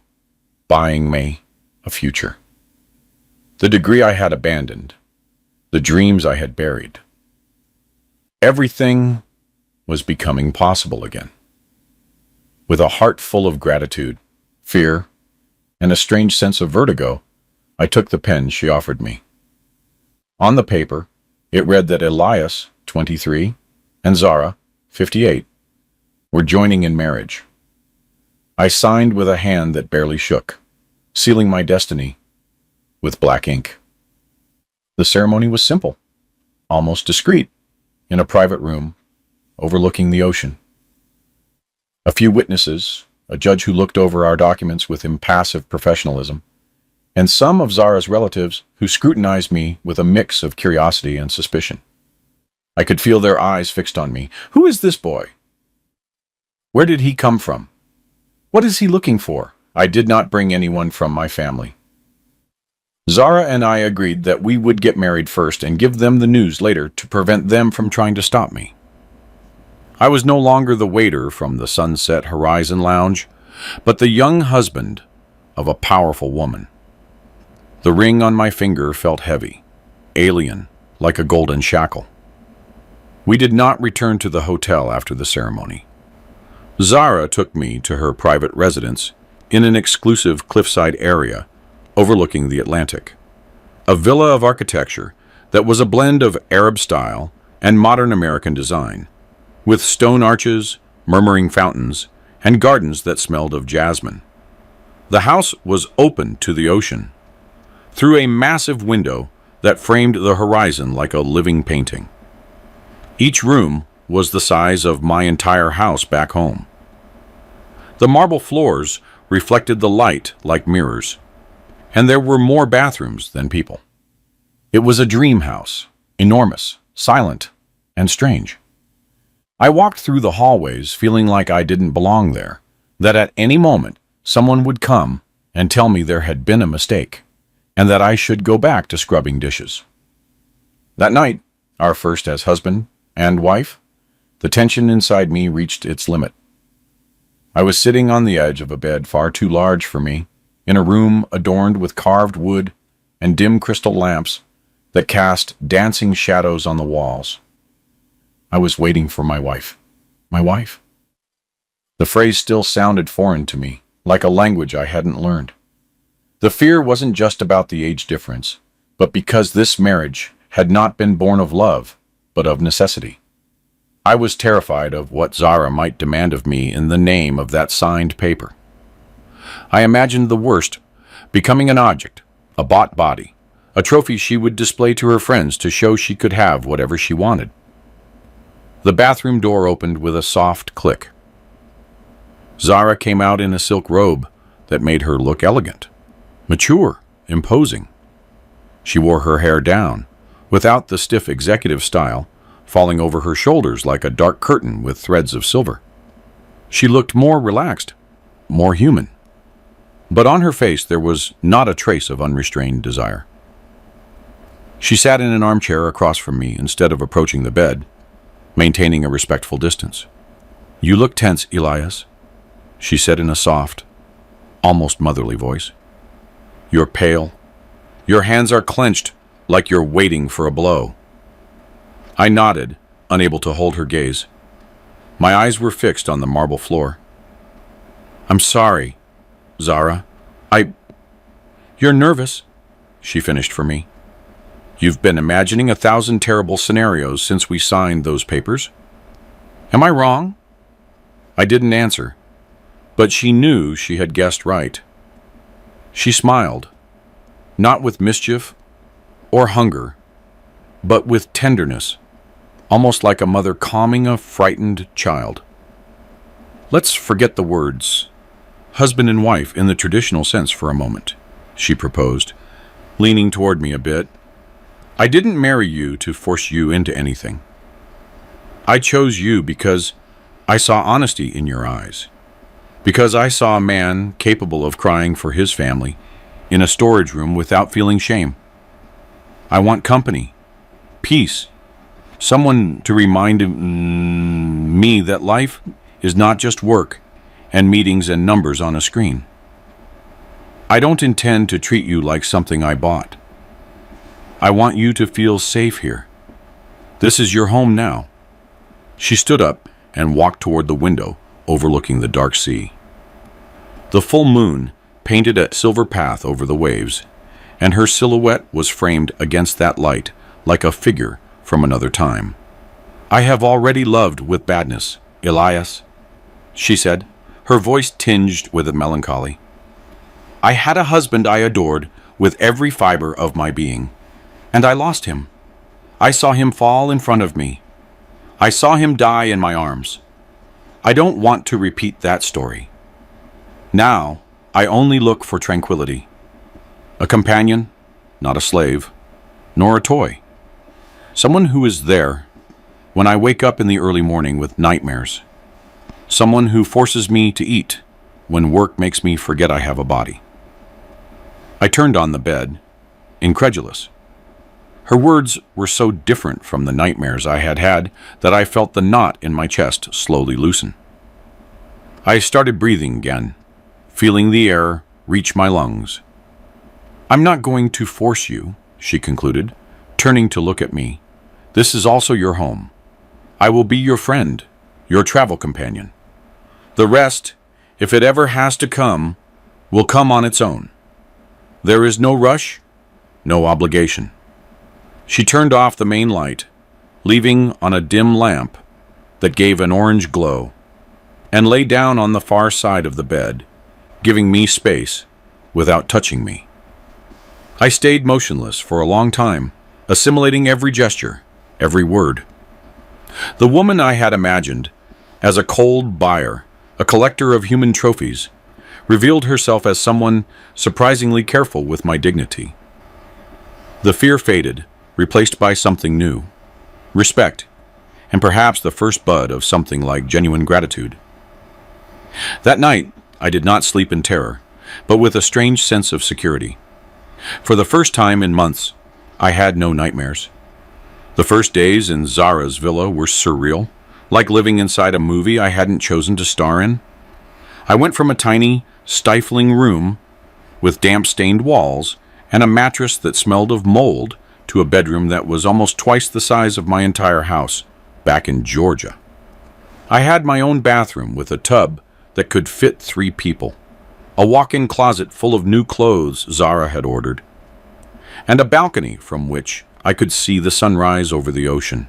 buying me a future. The degree I had abandoned, the dreams I had buried. Everything was becoming possible again. With a heart full of gratitude, fear, and a strange sense of vertigo, I took the pen she offered me. On the paper, it read that Elias, 23, and Zara, 58, were joining in marriage. I signed with a hand that barely shook, sealing my destiny with black ink. The ceremony was simple, almost discreet, in a private room overlooking the ocean. A few witnesses, a judge who looked over our documents with impassive professionalism, and some of Zara's relatives who scrutinized me with a mix of curiosity and suspicion. I could feel their eyes fixed on me. Who is this boy? Where did he come from? What is he looking for? I did not bring anyone from my family. Zara and I agreed that we would get married first and give them the news later to prevent them from trying to stop me. I was no longer the waiter from the Sunset Horizon Lounge, but the young husband of a powerful woman. The ring on my finger felt heavy, alien, like a golden shackle. We did not return to the hotel after the ceremony. Zara took me to her private residence in an exclusive cliffside area overlooking the Atlantic. A villa of architecture that was a blend of Arab style and modern American design, with stone arches, murmuring fountains, and gardens that smelled of jasmine. The house was open to the ocean, through a massive window that framed the horizon like a living painting. Each room was the size of my entire house back home. The marble floors reflected the light like mirrors, and there were more bathrooms than people. It was a dream house, enormous, silent, and strange. I walked through the hallways feeling like I didn't belong there, that at any moment someone would come and tell me there had been a mistake, and that I should go back to scrubbing dishes. That night, our first as husband and wife, the tension inside me reached its limit. I was sitting on the edge of a bed far too large for me, in a room adorned with carved wood and dim crystal lamps that cast dancing shadows on the walls. I was waiting for my wife. My wife? The phrase still sounded foreign to me, like a language I hadn't learned. The fear wasn't just about the age difference, but because this marriage had not been born of love, but of necessity. I was terrified of what Zara might demand of me in the name of that signed paper. I imagined the worst, becoming an object, a bought body, a trophy she would display to her friends to show she could have whatever she wanted. The bathroom door opened with a soft click. Zara came out in a silk robe that made her look elegant, mature, imposing. She wore her hair down, without the stiff executive style, falling over her shoulders like a dark curtain with threads of silver. She looked more relaxed, more human. But on her face there was not a trace of unrestrained desire. She sat in an armchair across from me instead of approaching the bed, maintaining a respectful distance. "You look tense, Elias," she said in a soft, almost motherly voice. "You're pale. Your hands are clenched like you're waiting for a blow." I nodded, unable to hold her gaze. My eyes were fixed on the marble floor. "I'm sorry, Zara. You're nervous," she finished for me. "You've been imagining 1,000 terrible scenarios since we signed those papers. Am I wrong?" I didn't answer, but she knew she had guessed right. She smiled, not with mischief or hunger, but with tenderness, almost like a mother calming a frightened child. "Let's forget the words, husband and wife in the traditional sense for a moment," she proposed, leaning toward me a bit. "I didn't marry you to force you into anything. I chose you because I saw honesty in your eyes, because I saw a man capable of crying for his family in a storage room without feeling shame. I want company, peace, someone to remind me that life is not just work and meetings and numbers on a screen. I don't intend to treat you like something I bought. I want you to feel safe here. This is your home now." She stood up and walked toward the window overlooking the dark sea. The full moon painted a silver path over the waves, and her silhouette was framed against that light like a figure from another time. "I have already loved with badness, Elias," she said, her voice tinged with a melancholy. I had a husband I adored with every fiber of my being, and I lost him. I saw him fall in front of me. I saw him die in my arms. I don't want to repeat that story. Now, I only look for tranquility. A companion, not a slave, nor a toy. Someone who is there when I wake up in the early morning with nightmares. Someone who forces me to eat when work makes me forget I have a body. I turned on the bed, incredulous. Her words were so different from the nightmares I had had that I felt the knot in my chest slowly loosen. I started breathing again, feeling the air reach my lungs. I'm not going to force you, she concluded, turning to look at me. This is also your home. I will be your friend, your travel companion. The rest, if it ever has to come, will come on its own. There is no rush, no obligation. She turned off the main light, leaving on a dim lamp that gave an orange glow, and lay down on the far side of the bed, giving me space without touching me. I stayed motionless for a long time, assimilating every gesture, every word. The woman I had imagined as a cold buyer, a collector of human trophies, revealed herself as someone surprisingly careful with my dignity. The fear faded, replaced by something new, respect, and perhaps the first bud of something like genuine gratitude. That night, I did not sleep in terror, but with a strange sense of security. For the first time in months, I had no nightmares. The first days in Zara's villa were surreal, like living inside a movie I hadn't chosen to star in. I went from a tiny, stifling room with damp-stained walls and a mattress that smelled of mold to a bedroom that was almost twice the size of my entire house, back in Georgia. I had my own bathroom with a tub that could fit 3 people, a walk-in closet full of new clothes Zara had ordered, and a balcony from which I could see the sunrise over the ocean.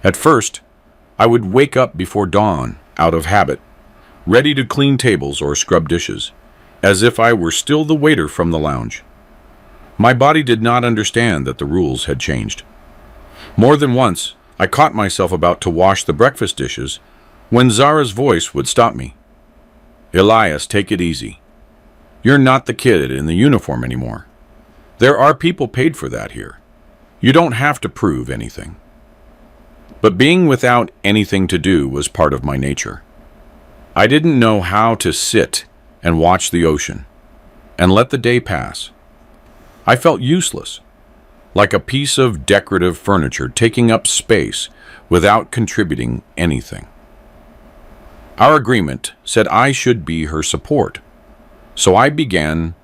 At first, I would wake up before dawn, out of habit, ready to clean tables or scrub dishes, as if I were still the waiter from the lounge. My body did not understand that the rules had changed. More than once, I caught myself about to wash the breakfast dishes when Zara's voice would stop me. Elias, take it easy. You're not the kid in the uniform anymore. There are people paid for that here. You don't have to prove anything. But being without anything to do was part of my nature. I didn't know how to sit and watch the ocean and let the day pass. I felt useless, like a piece of decorative furniture taking up space without contributing anything. Our agreement said I should be her support, so I began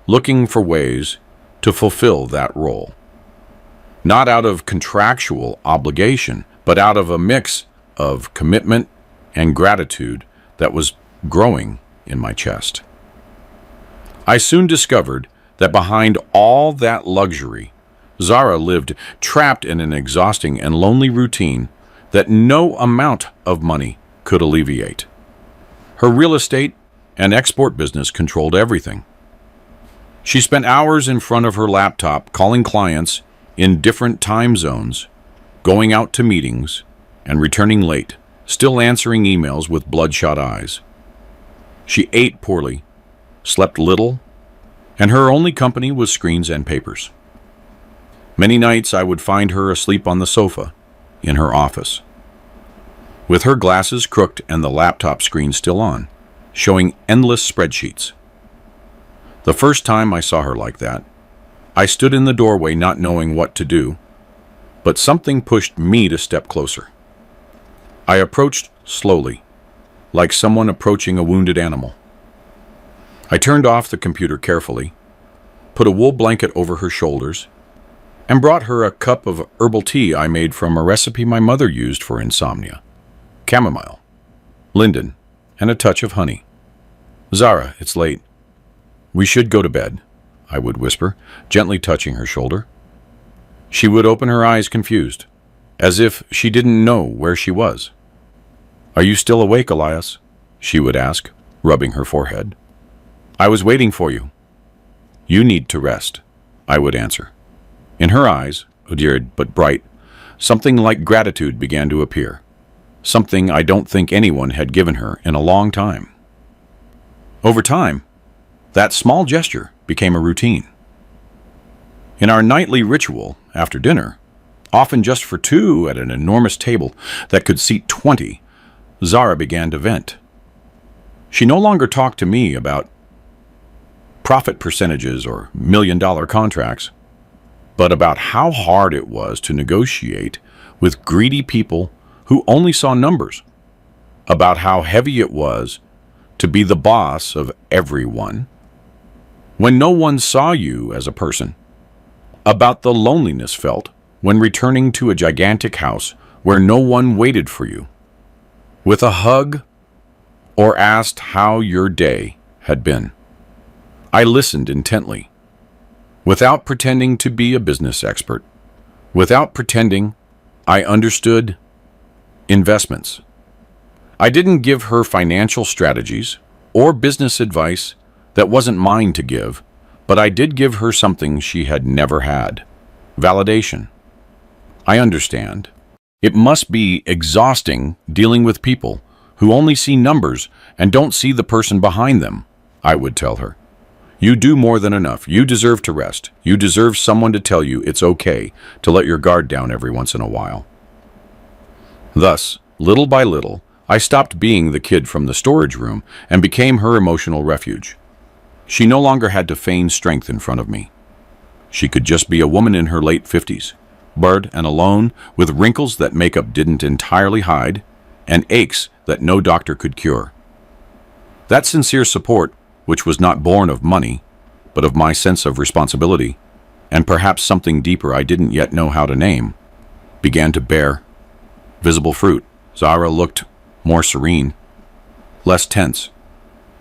looking for ways to fulfill that role. Not out of contractual obligation, but out of a mix of commitment and gratitude that was growing in my chest. I soon discovered that behind all that luxury, Zara lived trapped in an exhausting and lonely routine that no amount of money could alleviate. Her real estate and export business controlled everything. She spent hours in front of her laptop calling clients in different time zones, going out to meetings, and returning late, still answering emails with bloodshot eyes. She ate poorly, slept little, and her only company was screens and papers. Many nights I would find her asleep on the sofa in her office, with her glasses crooked and the laptop screen still on, showing endless spreadsheets. The first time I saw her like that, I stood in the doorway not knowing what to do, but something pushed me to step closer. I approached slowly, like someone approaching a wounded animal. I turned off the computer carefully, put a wool blanket over her shoulders, and brought her a cup of herbal tea I made from a recipe my mother used for insomnia. Chamomile, linden, and a touch of honey. Zara, it's late. We should go to bed, I would whisper, gently touching her shoulder. She would open her eyes confused, as if she didn't know where she was. Are you still awake, Elias? She would ask. rubbing her forehead. "I was waiting for you." "You need to rest," I would answer. In her eyes, udiered but bright, something like gratitude began to appear, something I don't think anyone had given her in a long time. Over time, that small gesture became a routine. In our nightly ritual after dinner, often just for two at an enormous table that could seat 20, Zara began to vent. She no longer talked to me about profit percentages or million-dollar contracts, but about how hard it was to negotiate with greedy people who only saw numbers, about how heavy it was to be the boss of everyone when no one saw you as a person, about the loneliness felt when returning to a gigantic house where no one waited for you with a hug or asked how your day had been. I listened intently, without pretending to be a business expert, without pretending I understood investments. I didn't give her financial strategies or business advice that wasn't mine to give, but I did give her something she had never had: validation. I understand. It must be exhausting dealing with people who only see numbers and don't see the person behind them, I would tell her. You do more than enough. You deserve to rest. You deserve someone to tell you it's okay to let your guard down every once in a while. Thus, little by little, I stopped being the kid from the storage room and became her emotional refuge. She no longer had to feign strength in front of me. She could just be a woman in her late 50s, barred and alone, with wrinkles that makeup didn't entirely hide, and aches that no doctor could cure. That sincere support, which was not born of money, but of my sense of responsibility, and perhaps something deeper I didn't yet know how to name, began to bear visible fruit. Zara looked more serene, less tense.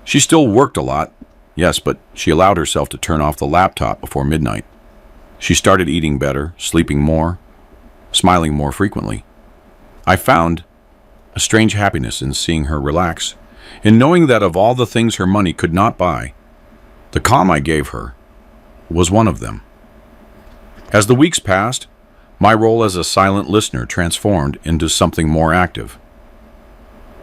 She still worked a lot, yes, but she allowed herself to turn off the laptop before midnight. She started eating better, sleeping more, smiling more frequently. I found a strange happiness in seeing her relax, in knowing that of all the things her money could not buy, the calm I gave her was one of them. As the weeks passed, my role as a silent listener transformed into something more active.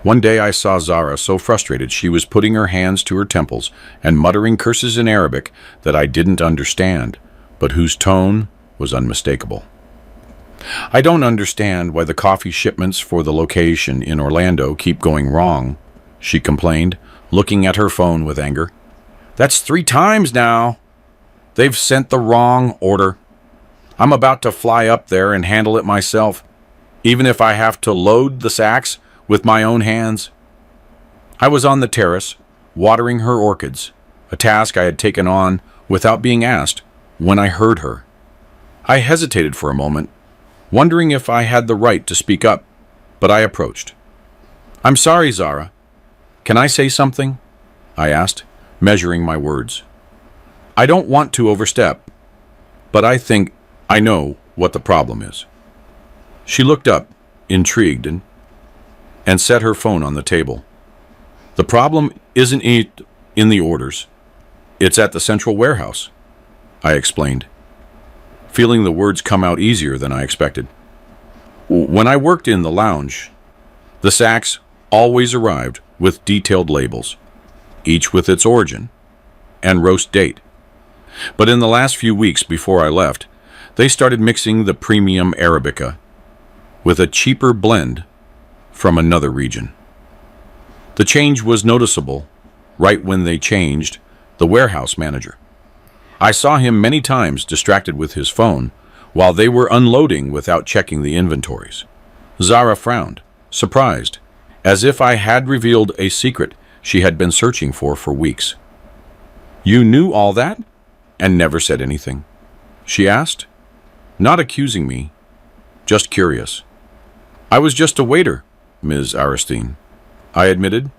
One day I saw Zara so frustrated she was putting her hands to her temples and muttering curses in Arabic that I didn't understand, but whose tone was unmistakable. "I don't understand why the coffee shipments for the location in Orlando keep going wrong," she complained, looking at her phone with anger. "That's 3 times now. They've sent the wrong order. I'm about to fly up there and handle it myself, even if I have to load the sacks with my own hands." I was on the terrace, watering her orchids, a task I had taken on without being asked, when I heard her. I hesitated for a moment, wondering if I had the right to speak up, but I approached. "I'm sorry, Zara. Can I say something?" I asked, measuring my words. "I don't want to overstep, but I think I know what the problem is." She looked up, intrigued, and set her phone on the table. "The problem isn't in the orders. It's at the central warehouse," I explained, feeling the words come out easier than I expected. "When I worked in the lounge, the sacks always arrived with detailed labels, each with its origin and roast date. But in the last few weeks before I left, they started mixing the premium Arabica with a cheaper blend from another region. The change was noticeable right when they changed the warehouse manager. I saw him many times distracted with his phone while they were unloading without checking the inventories." Zara frowned, surprised, as if I had revealed a secret she had been searching for weeks. "You knew all that and never said anything?" she asked, not accusing me, just curious. "I was just a waiter, Ms. Aristine," I admitted,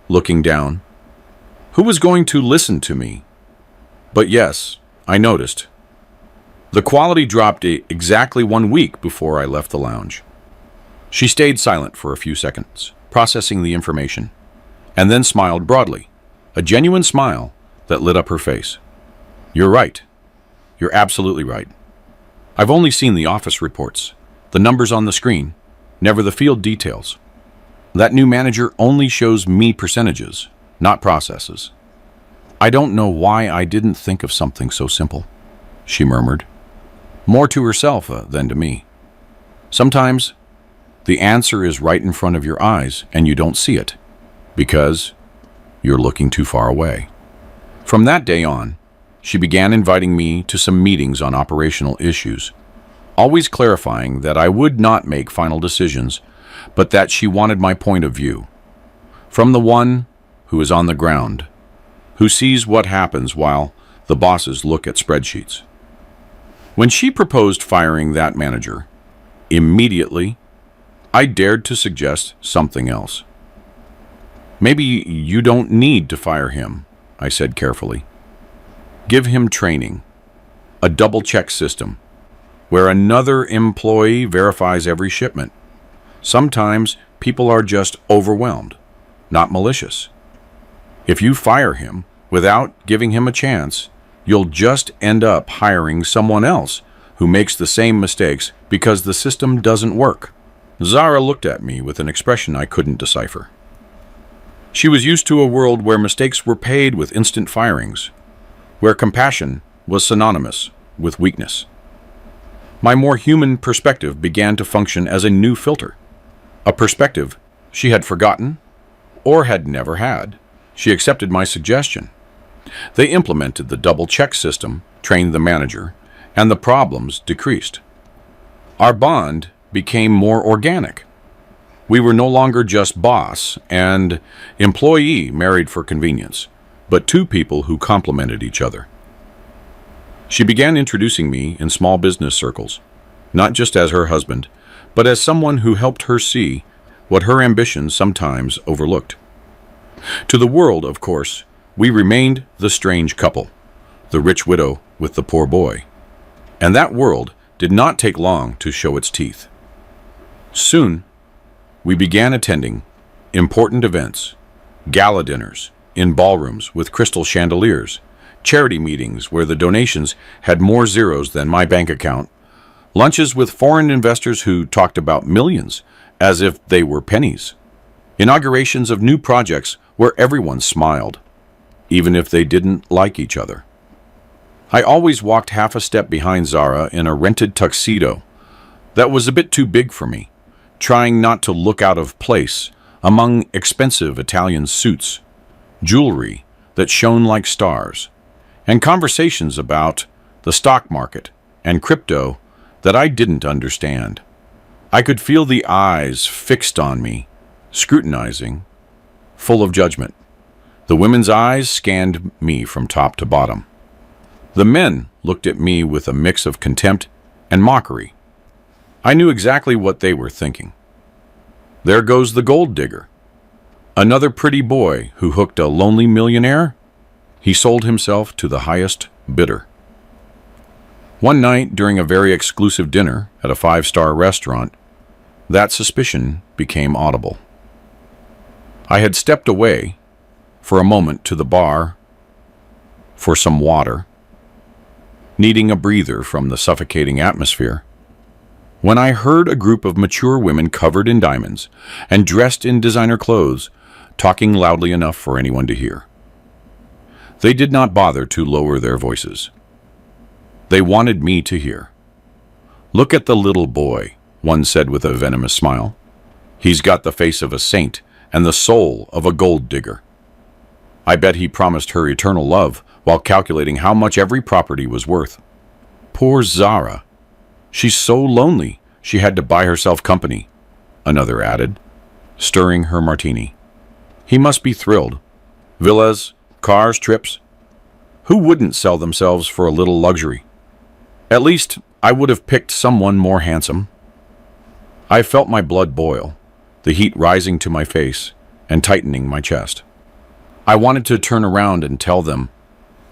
looking down. Who was going to listen to me? But yes, I noticed. The quality dropped exactly 1 week before I left the lounge. She stayed silent for a few seconds, processing the information, and then smiled broadly, a genuine smile that lit up her face. "You're right. You're absolutely right. I've only seen the office reports, the numbers on the screen, never the field details. That new manager only shows me percentages, not processes. I don't know why I didn't think of something so simple," she murmured, more to herself than to me. "Sometimes the answer is right in front of your eyes and you don't see it because you're looking too far away." From that day on, she began inviting me to some meetings on operational issues, always clarifying that I would not make final decisions, but that she wanted my point of view, from the one who is on the ground, who sees what happens while the bosses look at spreadsheets. When she proposed firing that manager, immediately, I dared to suggest something else. "Maybe you don't need to fire him," I said carefully. "Give him training, a double-check system, where another employee verifies every shipment. Sometimes people are just overwhelmed, not malicious. If you fire him without giving him a chance, you'll just end up hiring someone else who makes the same mistakes because the system doesn't work." Zara looked at me with an expression I couldn't decipher. She was used to a world where mistakes were paid with instant firings, where compassion was synonymous with weakness. My more human perspective began to function as a new filter, a perspective she had forgotten or had never had. She accepted my suggestion. They implemented the double-check system, trained the manager, and the problems decreased. Our bond became more organic. We were no longer just boss and employee married for convenience, but two people who complemented each other. She began introducing me in small business circles, not just as her husband, but as someone who helped her see what her ambitions sometimes overlooked. To the world, of course, we remained the strange couple, the rich widow with the poor boy. And that world did not take long to show its teeth. Soon, we began attending important events, gala dinners in ballrooms with crystal chandeliers, charity meetings where the donations had more zeros than my bank account, lunches with foreign investors who talked about millions as if they were pennies, inaugurations of new projects where everyone smiled, even if they didn't like each other. I always walked half a step behind Zara in a rented tuxedo that was a bit too big for me, trying not to look out of place among expensive Italian suits, jewelry that shone like stars, and conversations about the stock market and crypto that I didn't understand. I could feel the eyes fixed on me, scrutinizing, full of judgment. The women's eyes scanned me from top to bottom. The men looked at me with a mix of contempt and mockery. I knew exactly what they were thinking. There goes the gold digger. Another pretty boy who hooked a lonely millionaire. He sold himself to the highest bidder. One night during a very exclusive dinner at a 5-star restaurant, that suspicion became audible. I had stepped away for a moment to the bar for some water, needing a breather from the suffocating atmosphere, when I heard a group of mature women covered in diamonds and dressed in designer clothes talking loudly enough for anyone to hear. They did not bother to lower their voices. They wanted me to hear. "Look at the little boy," one said with a venomous smile. "He's got the face of a saint and the soul of a gold digger. I bet he promised her eternal love while calculating how much every property was worth. Poor Zara. She's so lonely she had to buy herself company," another added, stirring her martini. "He must be thrilled. Villas, cars, trips. Who wouldn't sell themselves for a little luxury? At least I would have picked someone more handsome." I felt my blood boil, the heat rising to my face and tightening my chest. I wanted to turn around and tell them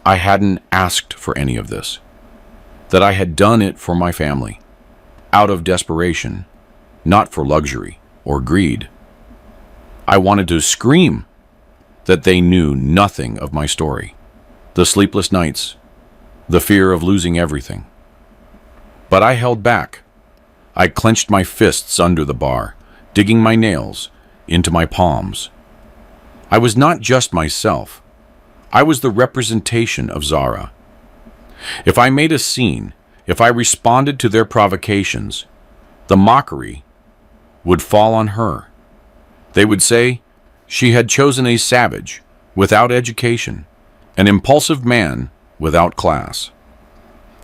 I hadn't asked for any of this, that I had done it for my family, out of desperation, not for luxury or greed. I wanted to scream, that they knew nothing of my story, the sleepless nights, the fear of losing everything. But I held back. I clenched my fists under the bar, digging my nails into my palms. I was not just myself. I was the representation of Zara. If I made a scene, if I responded to their provocations, the mockery would fall on her. They would say she had chosen a savage without education, an impulsive man without class.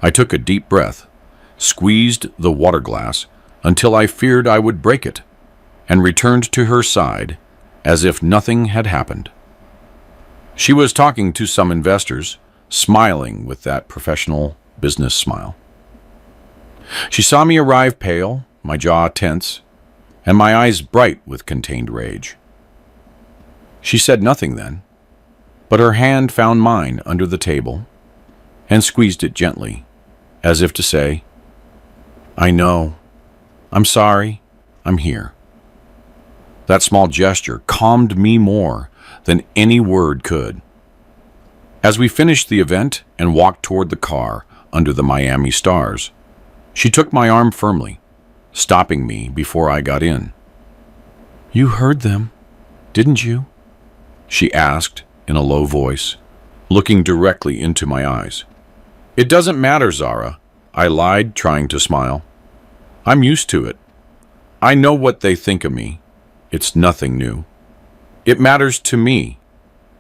I took a deep breath, squeezed the water glass until I feared I would break it, and returned to her side as if nothing had happened. She was talking to some investors, smiling with that professional business smile. She saw me arrive pale, my jaw tense, and my eyes bright with contained rage. She said nothing then, but her hand found mine under the table and squeezed it gently, as if to say, "I know. I'm sorry. I'm here." That small gesture calmed me more than any word could. As we finished the event and walked toward the car under the Miami stars, she took my arm firmly, stopping me before I got in. "You heard them, didn't you?" she asked in a low voice, looking directly into my eyes. "It doesn't matter, Zara," I lied, trying to smile. "I'm used to it. I know what they think of me. It's nothing new." "It matters to me,"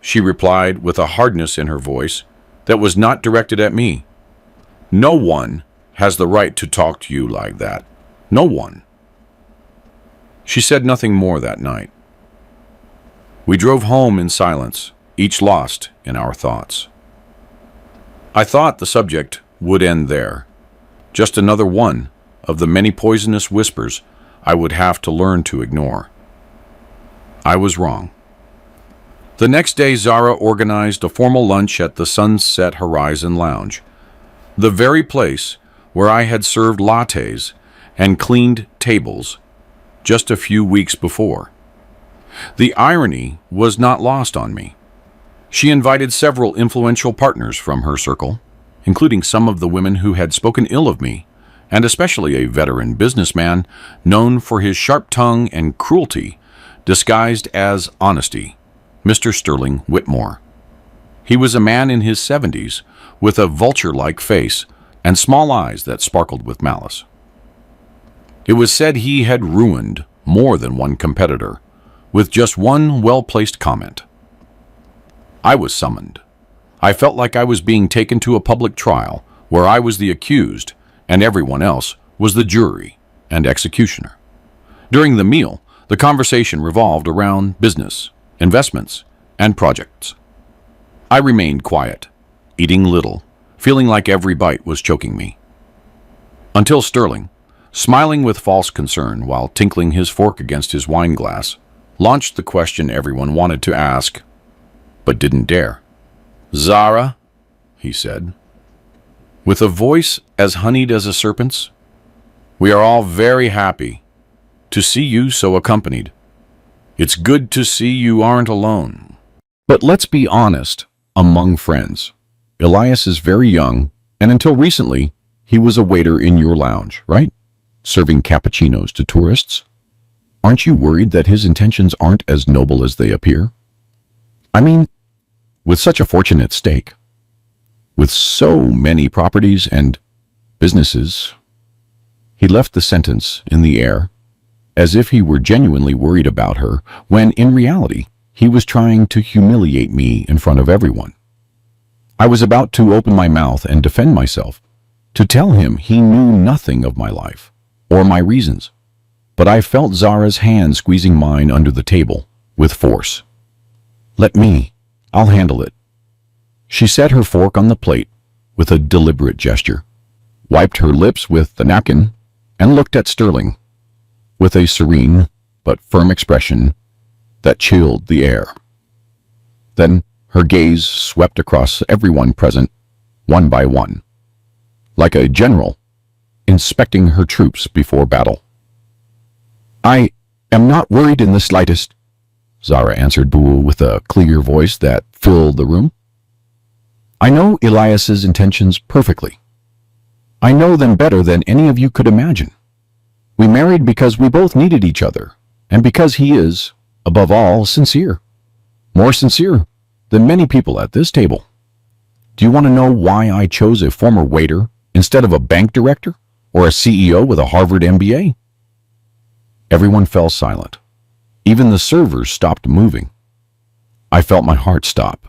she replied with a hardness in her voice that was not directed at me. "No one has the right to talk to you like that. No one." She said nothing more that night. We drove home in silence, each lost in our thoughts. I thought the subject would end there, just another one of the many poisonous whispers I would have to learn to ignore. I was wrong. The next day, Zara organized a formal lunch at the Sunset Horizon Lounge, the very place where I had served lattes and cleaned tables just a few weeks before. The irony was not lost on me. She invited several influential partners from her circle, including some of the women who had spoken ill of me, and especially a veteran businessman known for his sharp tongue and cruelty disguised as honesty, Mr. Sterling Whitmore. He was a man in his 70s with a vulture-like face and small eyes that sparkled with malice. It was said he had ruined more than one competitor with just one well-placed comment. I was summoned. I felt like I was being taken to a public trial where I was the accused and everyone else was the jury and executioner. During the meal, the conversation revolved around business, investments, and projects. I remained quiet, eating little, feeling like every bite was choking me. Until Sterling, smiling with false concern while tinkling his fork against his wine glass, launched the question everyone wanted to ask, but didn't dare. "Zara," he said, with a voice as honeyed as a serpent's, "we are all very happy to see you so accompanied. It's good to see you aren't alone. But let's be honest, among friends, Elias is very young, and until recently, he was a waiter in your lounge, right? Serving cappuccinos to tourists. Aren't you worried that his intentions aren't as noble as they appear? I mean, with such a fortune at stake, with so many properties and businesses." He left the sentence in the air, as if he were genuinely worried about her, when in reality, he was trying to humiliate me in front of everyone. I was about to open my mouth and defend myself, to tell him he knew nothing of my life, or my reasons, but I felt Zara's hand squeezing mine under the table with force. "Let me. I'll handle it." She set her fork on the plate with a deliberate gesture, wiped her lips with the napkin, and looked at Sterling with a serene but firm expression that chilled the air. Then her gaze swept across everyone present, one by one, like a general inspecting her troops before battle. "I am not worried in the slightest," Zara answered with a clear voice that filled the room. I know Elias's intentions perfectly. I know them better than any of you could imagine. We married because we both needed each other, and because he is, above all, sincere. More sincere than many people at this table. Do you want to know why I chose a former waiter instead of a bank director or a CEO with a Harvard MBA? Everyone fell silent. Even the servers stopped moving. I felt my heart stop.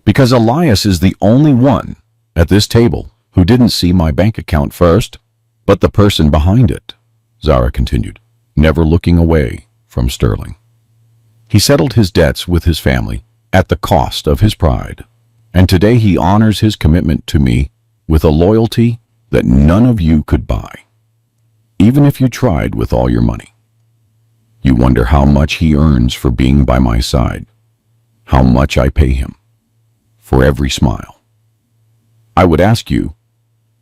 Because Elias is the only one at this table who didn't see my bank account first, but the person behind it, Zara continued, never looking away from Sterling. He settled his debts with his family at the cost of his pride, and today he honors his commitment to me with a loyalty that none of you could buy, even if you tried with all your money. You wonder how much he earns for being by my side, how much I pay him for every smile. I would ask you,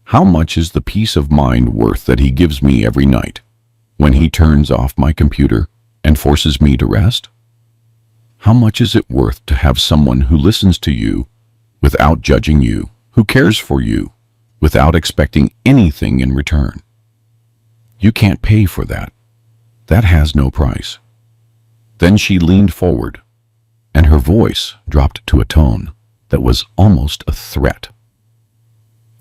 how much is the peace of mind worth that he gives me every night when he turns off my computer and forces me to rest? How much is it worth to have someone who listens to you without judging you, who cares for you without expecting anything in return? You can't pay for that. That has no price. Then she leaned forward, and her voice dropped to a tone that was almost a threat.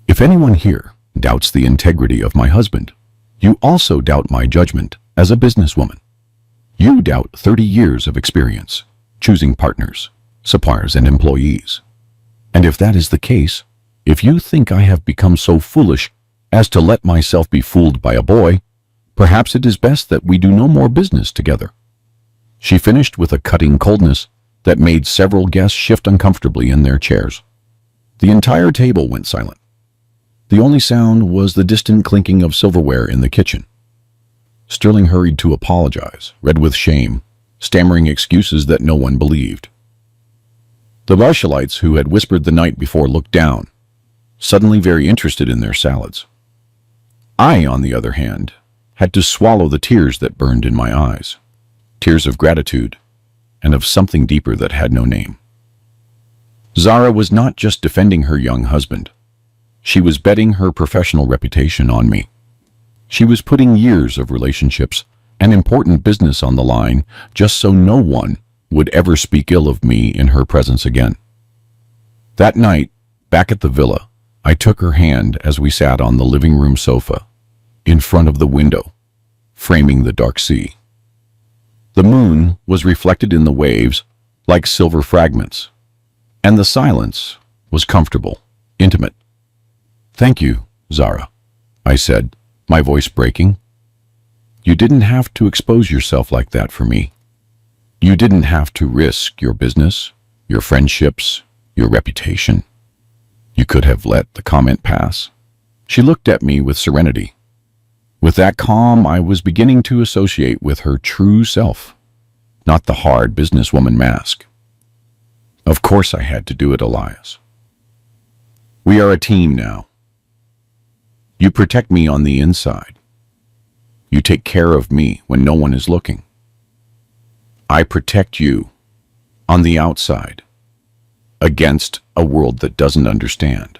If anyone here doubts the integrity of my husband, you also doubt my judgment as a businesswoman. You doubt 30 years of experience choosing partners, suppliers, and employees. And if that is the case, if you think I have become so foolish as to let myself be fooled by a boy, perhaps it is best that we do no more business together. She finished with a cutting coldness that made several guests shift uncomfortably in their chairs. The entire table went silent. The only sound was the distant clinking of silverware in the kitchen. Sterling hurried to apologize, red with shame, stammering excuses that no one believed. The Marshalites, who had whispered the night before, looked down, suddenly very interested in their salads. I, on the other hand, had to swallow the tears that burned in my eyes, tears of gratitude and of something deeper that had no name. Zara was not just defending her young husband. She was betting her professional reputation on me. She was putting years of relationships and important business on the line just so no one would ever speak ill of me in her presence again. That night, back at the villa, I took her hand as we sat on the living room sofa, in front of the window, framing the dark sea. The moon was reflected in the waves like silver fragments, and the silence was comfortable, intimate. Thank you, Zara, I said, my voice breaking. You didn't have to expose yourself like that for me. You didn't have to risk your business, your friendships, your reputation. You could have let the comment pass. She looked at me with serenity. With that calm, I was beginning to associate with her true self, not the hard businesswoman mask. Of course I had to do it, Elias. We are a team now. You protect me on the inside. You take care of me when no one is looking. I protect you on the outside, against a world that doesn't understand.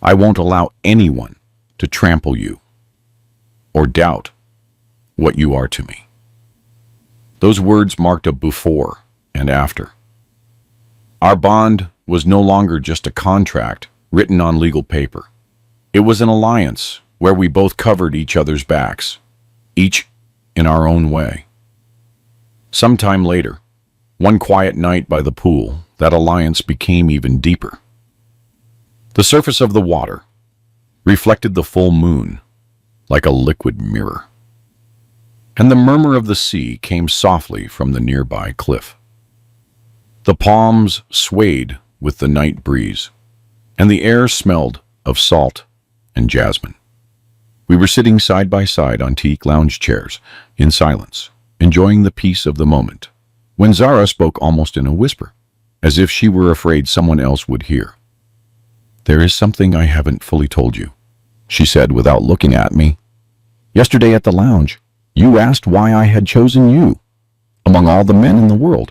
I won't allow anyone to trample you or doubt what you are to me. Those words marked a before and after. Our bond was no longer just a contract written on legal paper. It was an alliance where we both covered each other's backs, each in our own way. Sometime later, one quiet night by the pool, that alliance became even deeper. The surface of the water reflected the full moon like a liquid mirror, and the murmur of the sea came softly from the nearby cliff. The palms swayed with the night breeze, and the air smelled of salt and jasmine. We were sitting side by side on teak lounge chairs in silence, enjoying the peace of the moment, when Zara spoke almost in a whisper, as if she were afraid someone else would hear. There is something I haven't fully told you, she said without looking at me. Yesterday at the lounge, you asked why I had chosen you. among all the men in the world.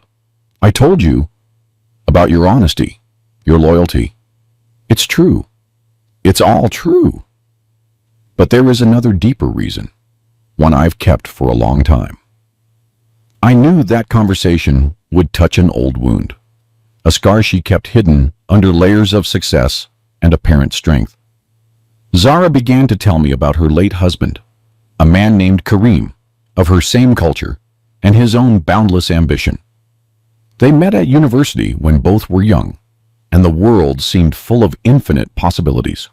I told you about your honesty, your loyalty. It's true. It's all true. But there is another deeper reason, one I've kept for a long time. I knew that conversation would touch an old wound, a scar she kept hidden under layers of success and apparent strength. Zara began to tell me about her late husband, a man named Kareem, of her same culture and his own boundless ambition. They met at university when both were young, and the world seemed full of infinite possibilities.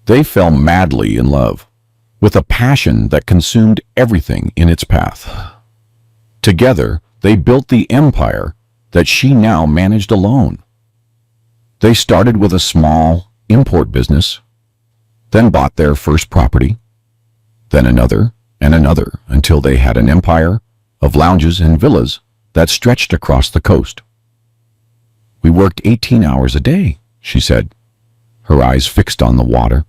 They fell madly in love, with a passion that consumed everything in its path. Together, they built the empire that she now managed alone. They started with a small import business, then bought their first property, then another and another, until they had an empire of lounges and villas that stretched across the coast. We worked 18 hours a day, she said, her eyes fixed on the water.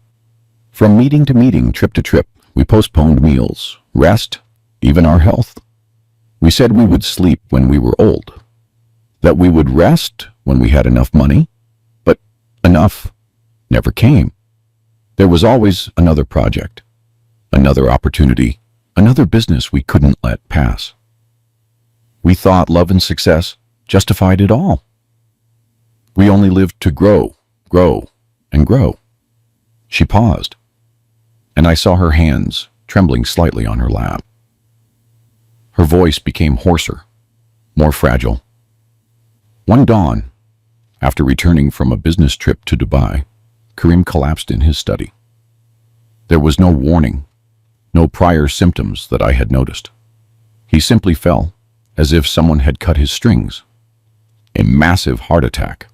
From meeting to meeting, trip to trip, we postponed meals, rest, even our health. We said we would sleep when we were old, that we would rest when we had enough money, but enough never came. There was always another project, another opportunity, another business we couldn't let pass. We thought love and success justified it all. We only lived to grow, and grow. She paused, and I saw her hands trembling slightly on her lap. Her voice became hoarser, more fragile. One dawn, after returning from a business trip to Dubai, Kareem collapsed in his study. There was no warning, no prior symptoms that I had noticed. He simply fell, as if someone had cut his strings. A massive heart attack.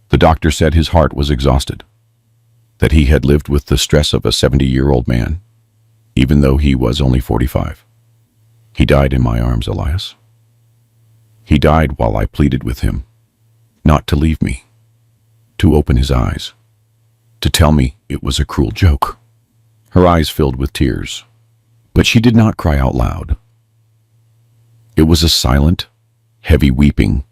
The doctor said his heart was exhausted, that he had lived with the stress of a 70-year-old man, even though he was only 45. He died in my arms, Elias. He died while I pleaded with him, not to leave me, to open his eyes, to tell me it was a cruel joke. Her eyes filled with tears, but she did not cry out loud. It was a silent, heavy weeping,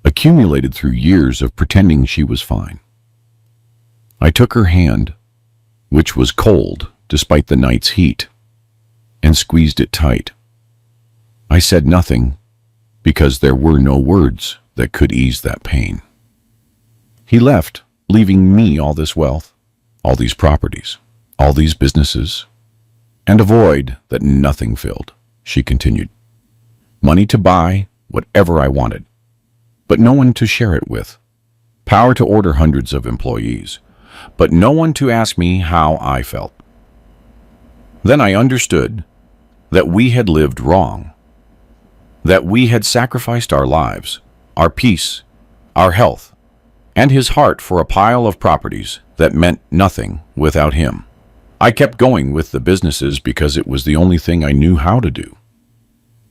accumulated through years of pretending she was fine. I took her hand, which was cold despite the night's heat, and squeezed it tight. I said nothing, because there were no words that could ease that pain. He left, leaving me all this wealth, all these properties, all these businesses, and a void that nothing filled, she continued. Money to buy whatever I wanted, but no one to share it with. Power to order hundreds of employees, but no one to ask me how I felt. Then I understood that we had lived wrong, that we had sacrificed our lives, our peace, our health, and his heart for a pile of properties that meant nothing without him. I kept going with the businesses because it was the only thing I knew how to do.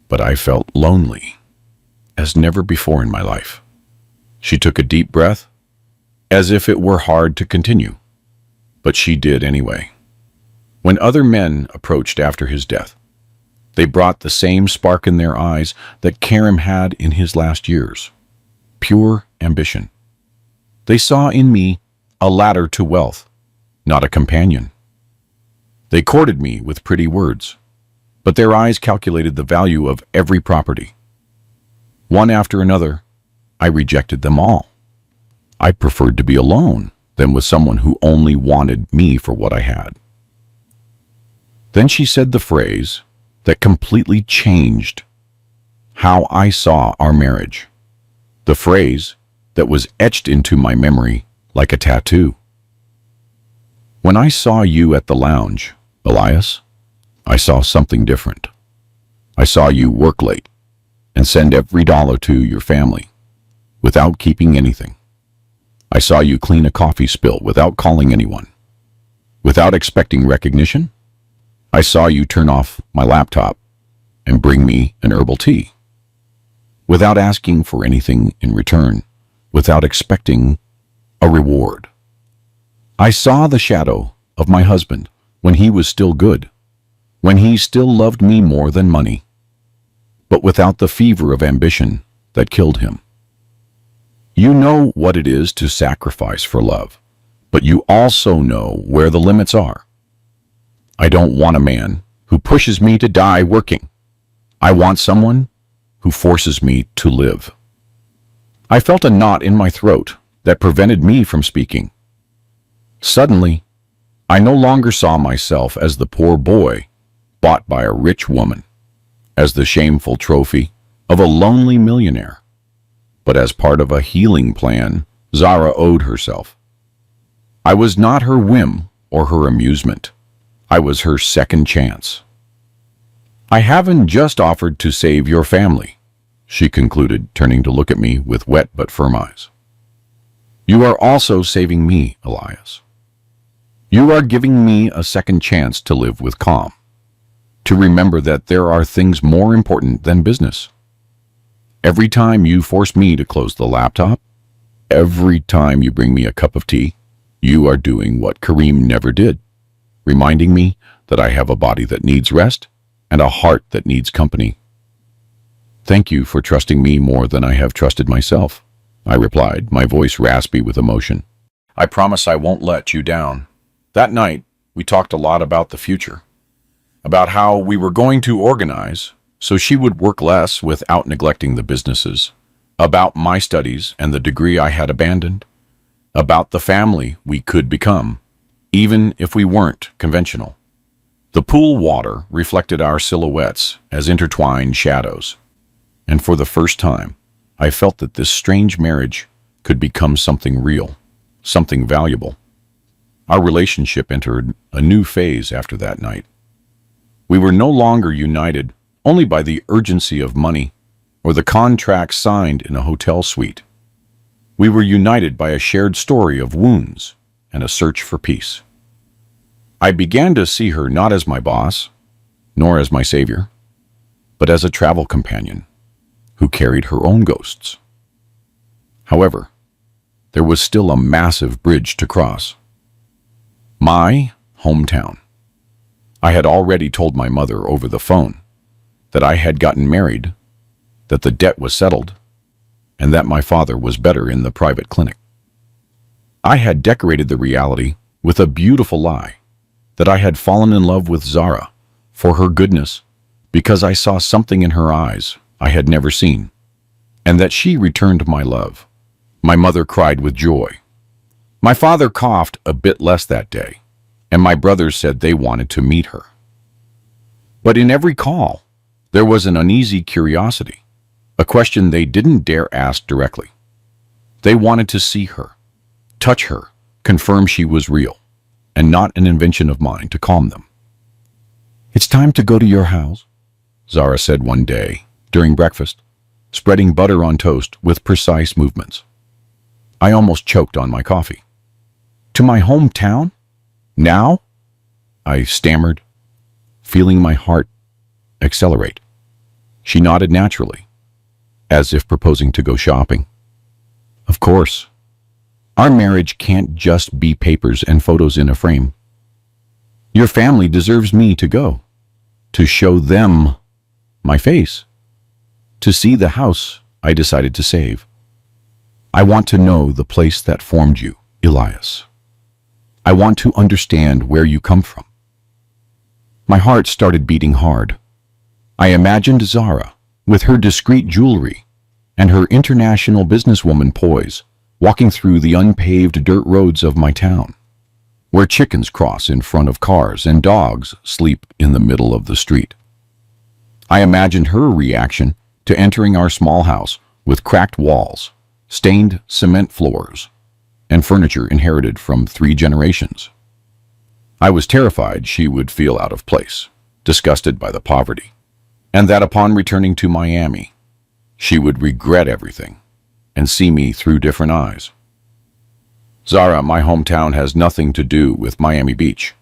But I felt lonely, as never before in my life. She took a deep breath, as if it were hard to continue, but she did anyway. When other men approached after his death, they brought the same spark in their eyes that Karim had in his last years, pure ambition. They saw in me a ladder to wealth, not a companion. They courted me with pretty words, but their eyes calculated the value of every property. One after another, I rejected them all. I preferred to be alone than with someone who only wanted me for what I had. Then she said the phrase that completely changed how I saw our marriage. The phrase that was etched into my memory like a tattoo. When I saw you at the lounge, Elias, I saw something different. I saw you work late and send every dollar to your family without keeping anything. I saw you clean a coffee spill without calling anyone, without expecting recognition. I saw you turn off my laptop and bring me an herbal tea, without asking for anything in return, without expecting a reward. I saw the shadow of my husband when he was still good, when he still loved me more than money. but without the fever of ambition that killed him. You know what it is to sacrifice for love, but you also know where the limits are. I don't want a man who pushes me to die working. I want someone who forces me to live. I felt a knot in my throat that prevented me from speaking. Suddenly, I no longer saw myself as the poor boy bought by a rich woman, as the shameful trophy of a lonely millionaire, but as part of a healing plan Zara owed herself. I was not her whim or her amusement. I was her second chance. I haven't just offered to save your family, she concluded, turning to look at me with wet but firm eyes. You are also saving me, Elias. You are giving me a second chance to live with calm, to remember that there are things more important than business. Every time you force me to close the laptop, every time you bring me a cup of tea, you are doing what Kareem never did, reminding me that I have a body that needs rest and a heart that needs company. Thank you for trusting me more than I have trusted myself, I replied, my voice raspy with emotion. I promise I won't let you down. That night, we talked a lot about the future, about how we were going to organize so she would work less without neglecting the businesses, about my studies and the degree I had abandoned, about the family we could become, even if we weren't conventional. The pool water reflected our silhouettes as intertwined shadows, and for the first time, I felt that this strange marriage could become something real, something valuable. Our relationship entered a new phase after that night. We were no longer united only by the urgency of money or the contract signed in a hotel suite. We were united by a shared story of wounds and a search for peace. I began to see her not as my boss, nor as my savior, but as a travel companion who carried her own ghosts. However, there was still a massive bridge to cross. My hometown. I had already told my mother over the phone that I had gotten married, that the debt was settled, and that my father was better in the private clinic. I had decorated the reality with a beautiful lie, that I had fallen in love with Zara for her goodness because I saw something in her eyes I had never seen, and that she returned my love. My mother cried with joy. My father coughed a bit less that day, and my brothers said they wanted to meet her. But in every call, there was an uneasy curiosity, a question they didn't dare ask directly. They wanted to see her, touch her, confirm she was real, and not an invention of mine to calm them. It's time to go to your house, Zara said one day during breakfast, spreading butter on toast with precise movements. I almost choked on my coffee. To my hometown? Now? I stammered, feeling my heart accelerate. She nodded naturally, as if proposing to go shopping. Of course. Our marriage can't just be papers and photos in a frame. Your family deserves me to go, to show them my face, to see the house I decided to save. I want to know the place that formed you, Elias. I want to understand where you come from. My heart started beating hard. I imagined Zara, with her discreet jewelry and her international businesswoman poise, walking through the unpaved dirt roads of my town, where chickens cross in front of cars and dogs sleep in the middle of the street. I imagined her reaction to entering our small house with cracked walls, stained cement floors, and furniture inherited from 3 generations. I was terrified she would feel out of place, disgusted by the poverty, and that upon returning to Miami, she would regret everything and see me through different eyes. Zara, my hometown has nothing to do with Miami Beach,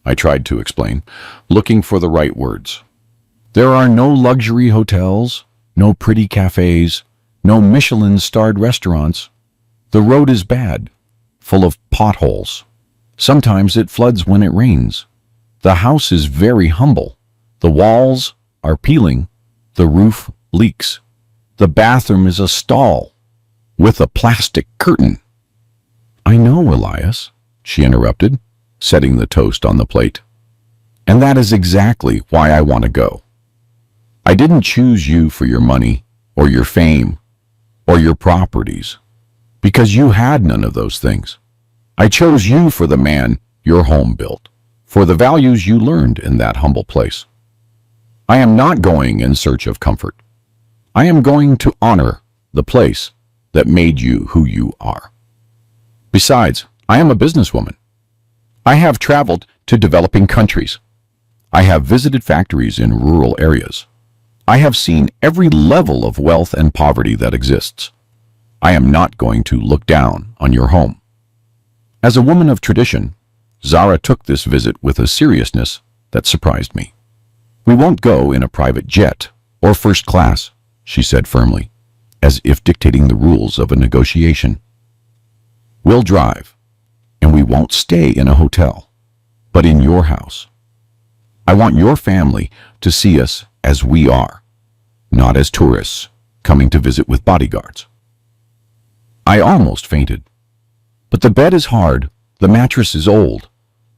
I tried to explain, looking for the right words. There are no luxury hotels, no pretty cafes, no Michelin-starred restaurants. The road is bad, full of potholes. Sometimes it floods when it rains. The house is very humble. The walls are peeling, The roof leaks. The bathroom is a stall with a plastic curtain. I know, Elias, she interrupted, setting the toast on the plate. And that is exactly why I want to go. I didn't choose you for your money or your fame or your properties, because you had none of those things. I chose you for the man your home built, for the values you learned in that humble place. I am not going in search of comfort. I am going to honor the place that made you who you are. Besides, I am a businesswoman. I have traveled to developing countries. I have visited factories in rural areas. I have seen every level of wealth and poverty that exists. I am not going to look down on your home. As a woman of tradition, Zara took this visit with a seriousness that surprised me. We won't go in a private jet or first class, she said firmly, as if dictating the rules of a negotiation. We'll drive, and we won't stay in a hotel, but in your house. I want your family to see us as we are, not as tourists coming to visit with bodyguards. I almost fainted. But the bed is hard, the mattress is old,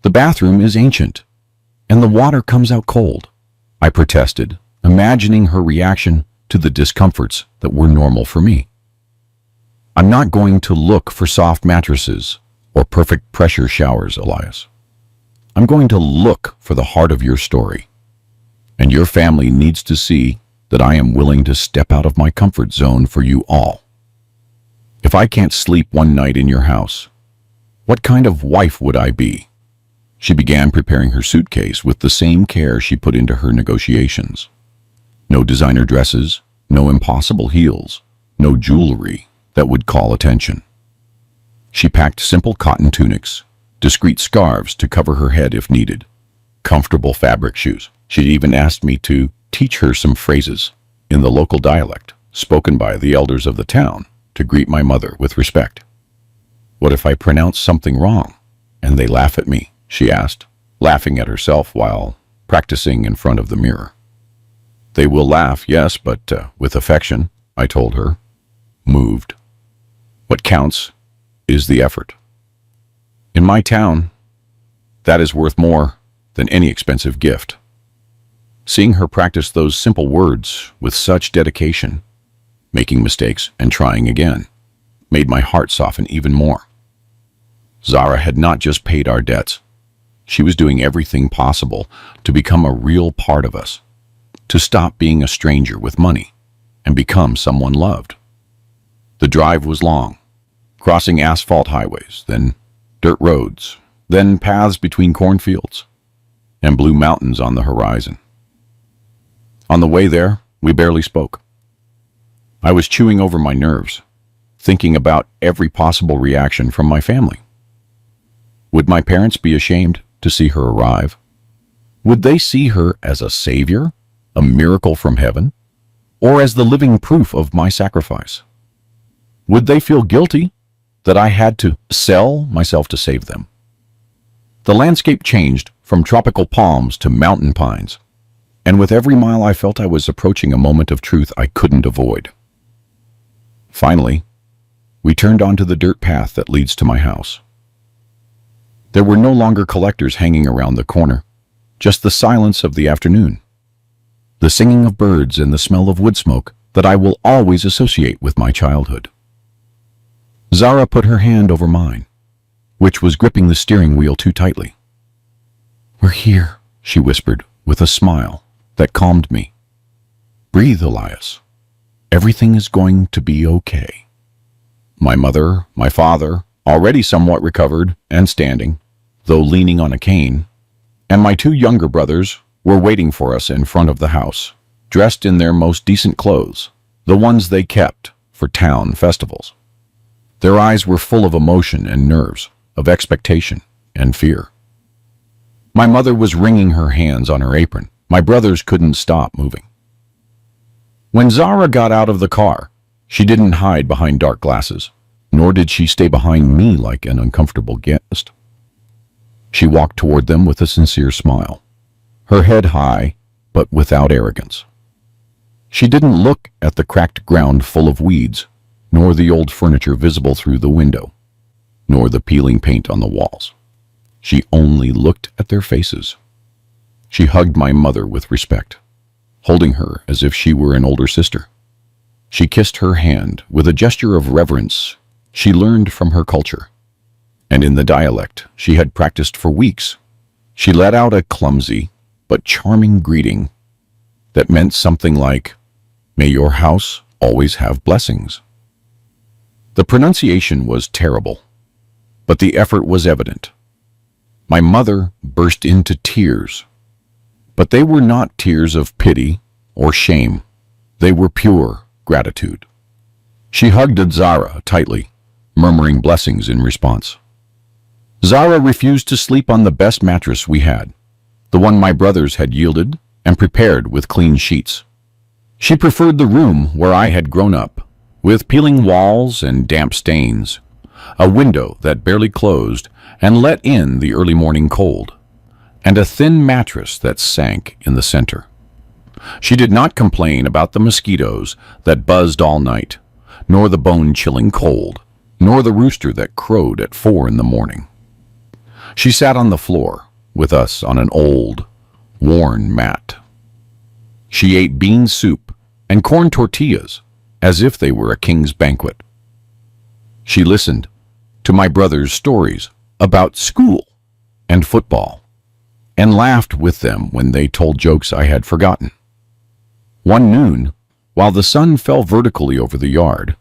the bathroom is ancient, and the water comes out cold, I protested, imagining her reaction to the discomforts that were normal for me. I'm not going to look for soft mattresses or perfect pressure showers, Elias. I'm going to look for the heart of your story. And your family needs to see that I am willing to step out of my comfort zone for you all. If I can't sleep one night in your house, what kind of wife would I be? She began preparing her suitcase with the same care she put into her negotiations. No designer dresses, no impossible heels, no jewelry that would call attention. She packed simple cotton tunics, discreet scarves to cover her head if needed, comfortable fabric shoes. She'd even asked me to teach her some phrases in the local dialect spoken by the elders of the town to greet my mother with respect. What if I pronounce something wrong and they laugh at me? She asked, laughing at herself while practicing in front of the mirror. They will laugh, yes, but with affection, I told her, moved. What counts is the effort. In my town, that is worth more than any expensive gift. Seeing her practice those simple words with such dedication, making mistakes and trying again, made my heart soften even more. Zara had not just paid our debts. She was doing everything possible to become a real part of us, to stop being a stranger with money and become someone loved. The drive was long, crossing asphalt highways, then dirt roads, then paths between cornfields, and blue mountains on the horizon. On the way there, we barely spoke. I was chewing over my nerves, thinking about every possible reaction from my family. Would my parents be ashamed to see her arrive? Would they see her as a savior, a miracle from heaven, or as the living proof of my sacrifice? Would they feel guilty that I had to sell myself to save them? The landscape changed from tropical palms to mountain pines, and with every mile I felt I was approaching a moment of truth I couldn't avoid. Finally, we turned onto the dirt path that leads to my house. There were no longer collectors hanging around the corner, just the silence of the afternoon, the singing of birds and the smell of wood smoke that I will always associate with my childhood. Zara put her hand over mine, which was gripping the steering wheel too tightly. "We're here," she whispered with a smile that calmed me. "Breathe, Elias. Everything is going to be okay." My mother, my father, already somewhat recovered and standing, though leaning on a cane, and my two younger brothers were waiting for us in front of the house, dressed in their most decent clothes, the ones they kept for town festivals. Their eyes were full of emotion and nerves, of expectation and fear. My mother was wringing her hands on her apron. My brothers couldn't stop moving. When Zara got out of the car, she didn't hide behind dark glasses, nor did she stay behind me like an uncomfortable guest. She walked toward them with a sincere smile, her head high, but without arrogance. She didn't look at the cracked ground full of weeds, nor the old furniture visible through the window, nor the peeling paint on the walls. She only looked at their faces. She hugged my mother with respect, holding her as if she were an older sister. She kissed her hand with a gesture of reverence she learned from her culture, and in the dialect she had practiced for weeks. She let out a clumsy but charming greeting that meant something like, "May your house always have blessings." The pronunciation was terrible, but the effort was evident. My mother burst into tears, but they were not tears of pity or shame. They were pure gratitude. She hugged Zara tightly, murmuring blessings in response. Zara refused to sleep on the best mattress we had, the one my brothers had yielded and prepared with clean sheets. She preferred the room where I had grown up, with peeling walls and damp stains, a window that barely closed and let in the early morning cold, and a thin mattress that sank in the center. She did not complain about the mosquitoes that buzzed all night, nor the bone-chilling cold, nor the rooster that crowed at 4 in the morning. She sat on the floor with us on an old, worn mat. She ate bean soup and corn tortillas as if they were a king's banquet. She listened to my brother's stories about school and football, and laughed with them when they told jokes I had forgotten. One noon, while the sun fell vertically over the yard,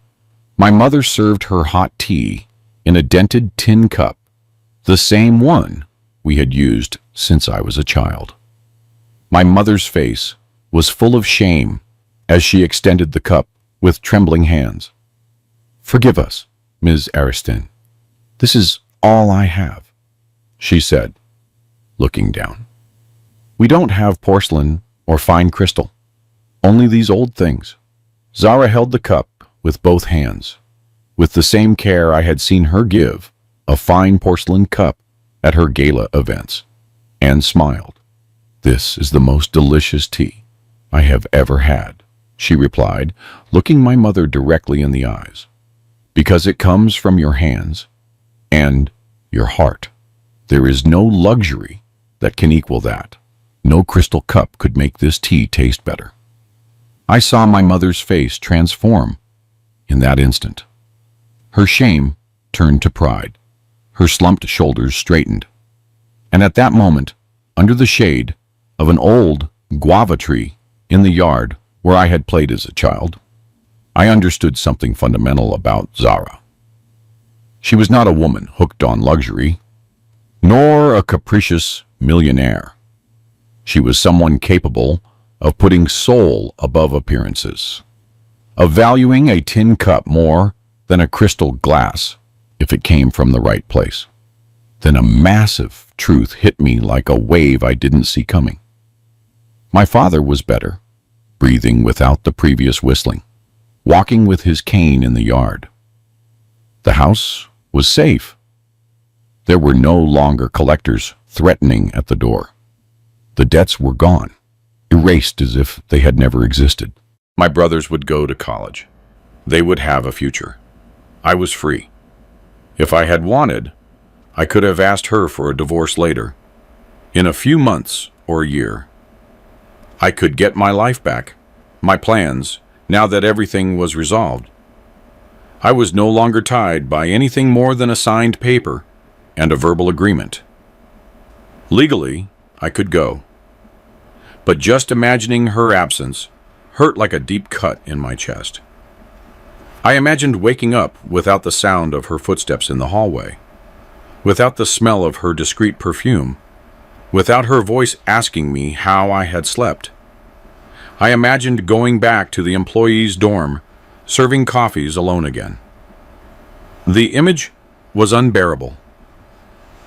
my mother served her hot tea in a dented tin cup, the same one we had used since I was a child. My mother's face was full of shame as she extended the cup with trembling hands. "Forgive us, Ms. Ariston. This is all I have," she said, looking down. "We don't have porcelain or fine crystal, only these old things." Zara held the cup with both hands, with the same care I had seen her give a fine porcelain cup at her gala events, and smiled. "This is the most delicious tea I have ever had," she replied, looking my mother directly in the eyes, "because it comes from your hands and your heart. There is no luxury that can equal that. No crystal cup could make this tea taste better." I saw my mother's face transform in that instant. Her shame turned to pride. Her slumped shoulders straightened. And at that moment, under the shade of an old guava tree in the yard where I had played as a child, I understood something fundamental about Zara. She was not a woman hooked on luxury, nor a capricious millionaire. She was someone capable of putting soul above appearances, of valuing a tin cup more than a crystal glass if it came from the right place. Then a massive truth hit me like a wave I didn't see coming. My father was better, breathing without the previous whistling, walking with his cane in the yard. The house was safe. There were no longer collectors threatening at the door. The debts were gone, erased as if they had never existed. My brothers would go to college. They would have a future. I was free. If I had wanted, I could have asked her for a divorce later, in a few months or a year. I could get my life back, my plans, now that everything was resolved. I was no longer tied by anything more than a signed paper and a verbal agreement. Legally, I could go. But just imagining her absence hurt like a deep cut in my chest. I imagined waking up without the sound of her footsteps in the hallway, without the smell of her discreet perfume, without her voice asking me how I had slept. I imagined going back to the employees' dorm, serving coffees alone again. The image was unbearable.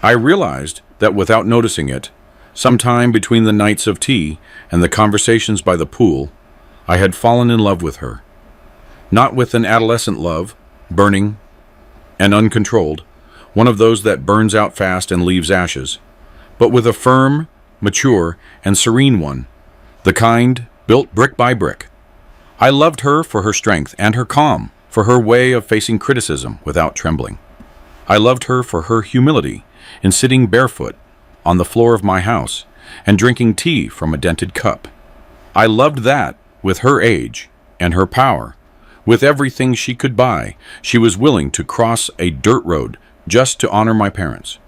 I realized that without noticing it, sometime between the nights of tea and the conversations by the pool, I had fallen in love with her. Not with an adolescent love, burning and uncontrolled, one of those that burns out fast and leaves ashes, but with a firm, mature, and serene one, the kind built brick by brick, I loved her for her strength and her calm, for her way of facing criticism without trembling. I loved her for her humility in sitting barefoot on the floor of my house and drinking tea from a dented cup. I loved that, with her age and her power, with everything she could buy, she was willing to cross a dirt road just to honor my parents.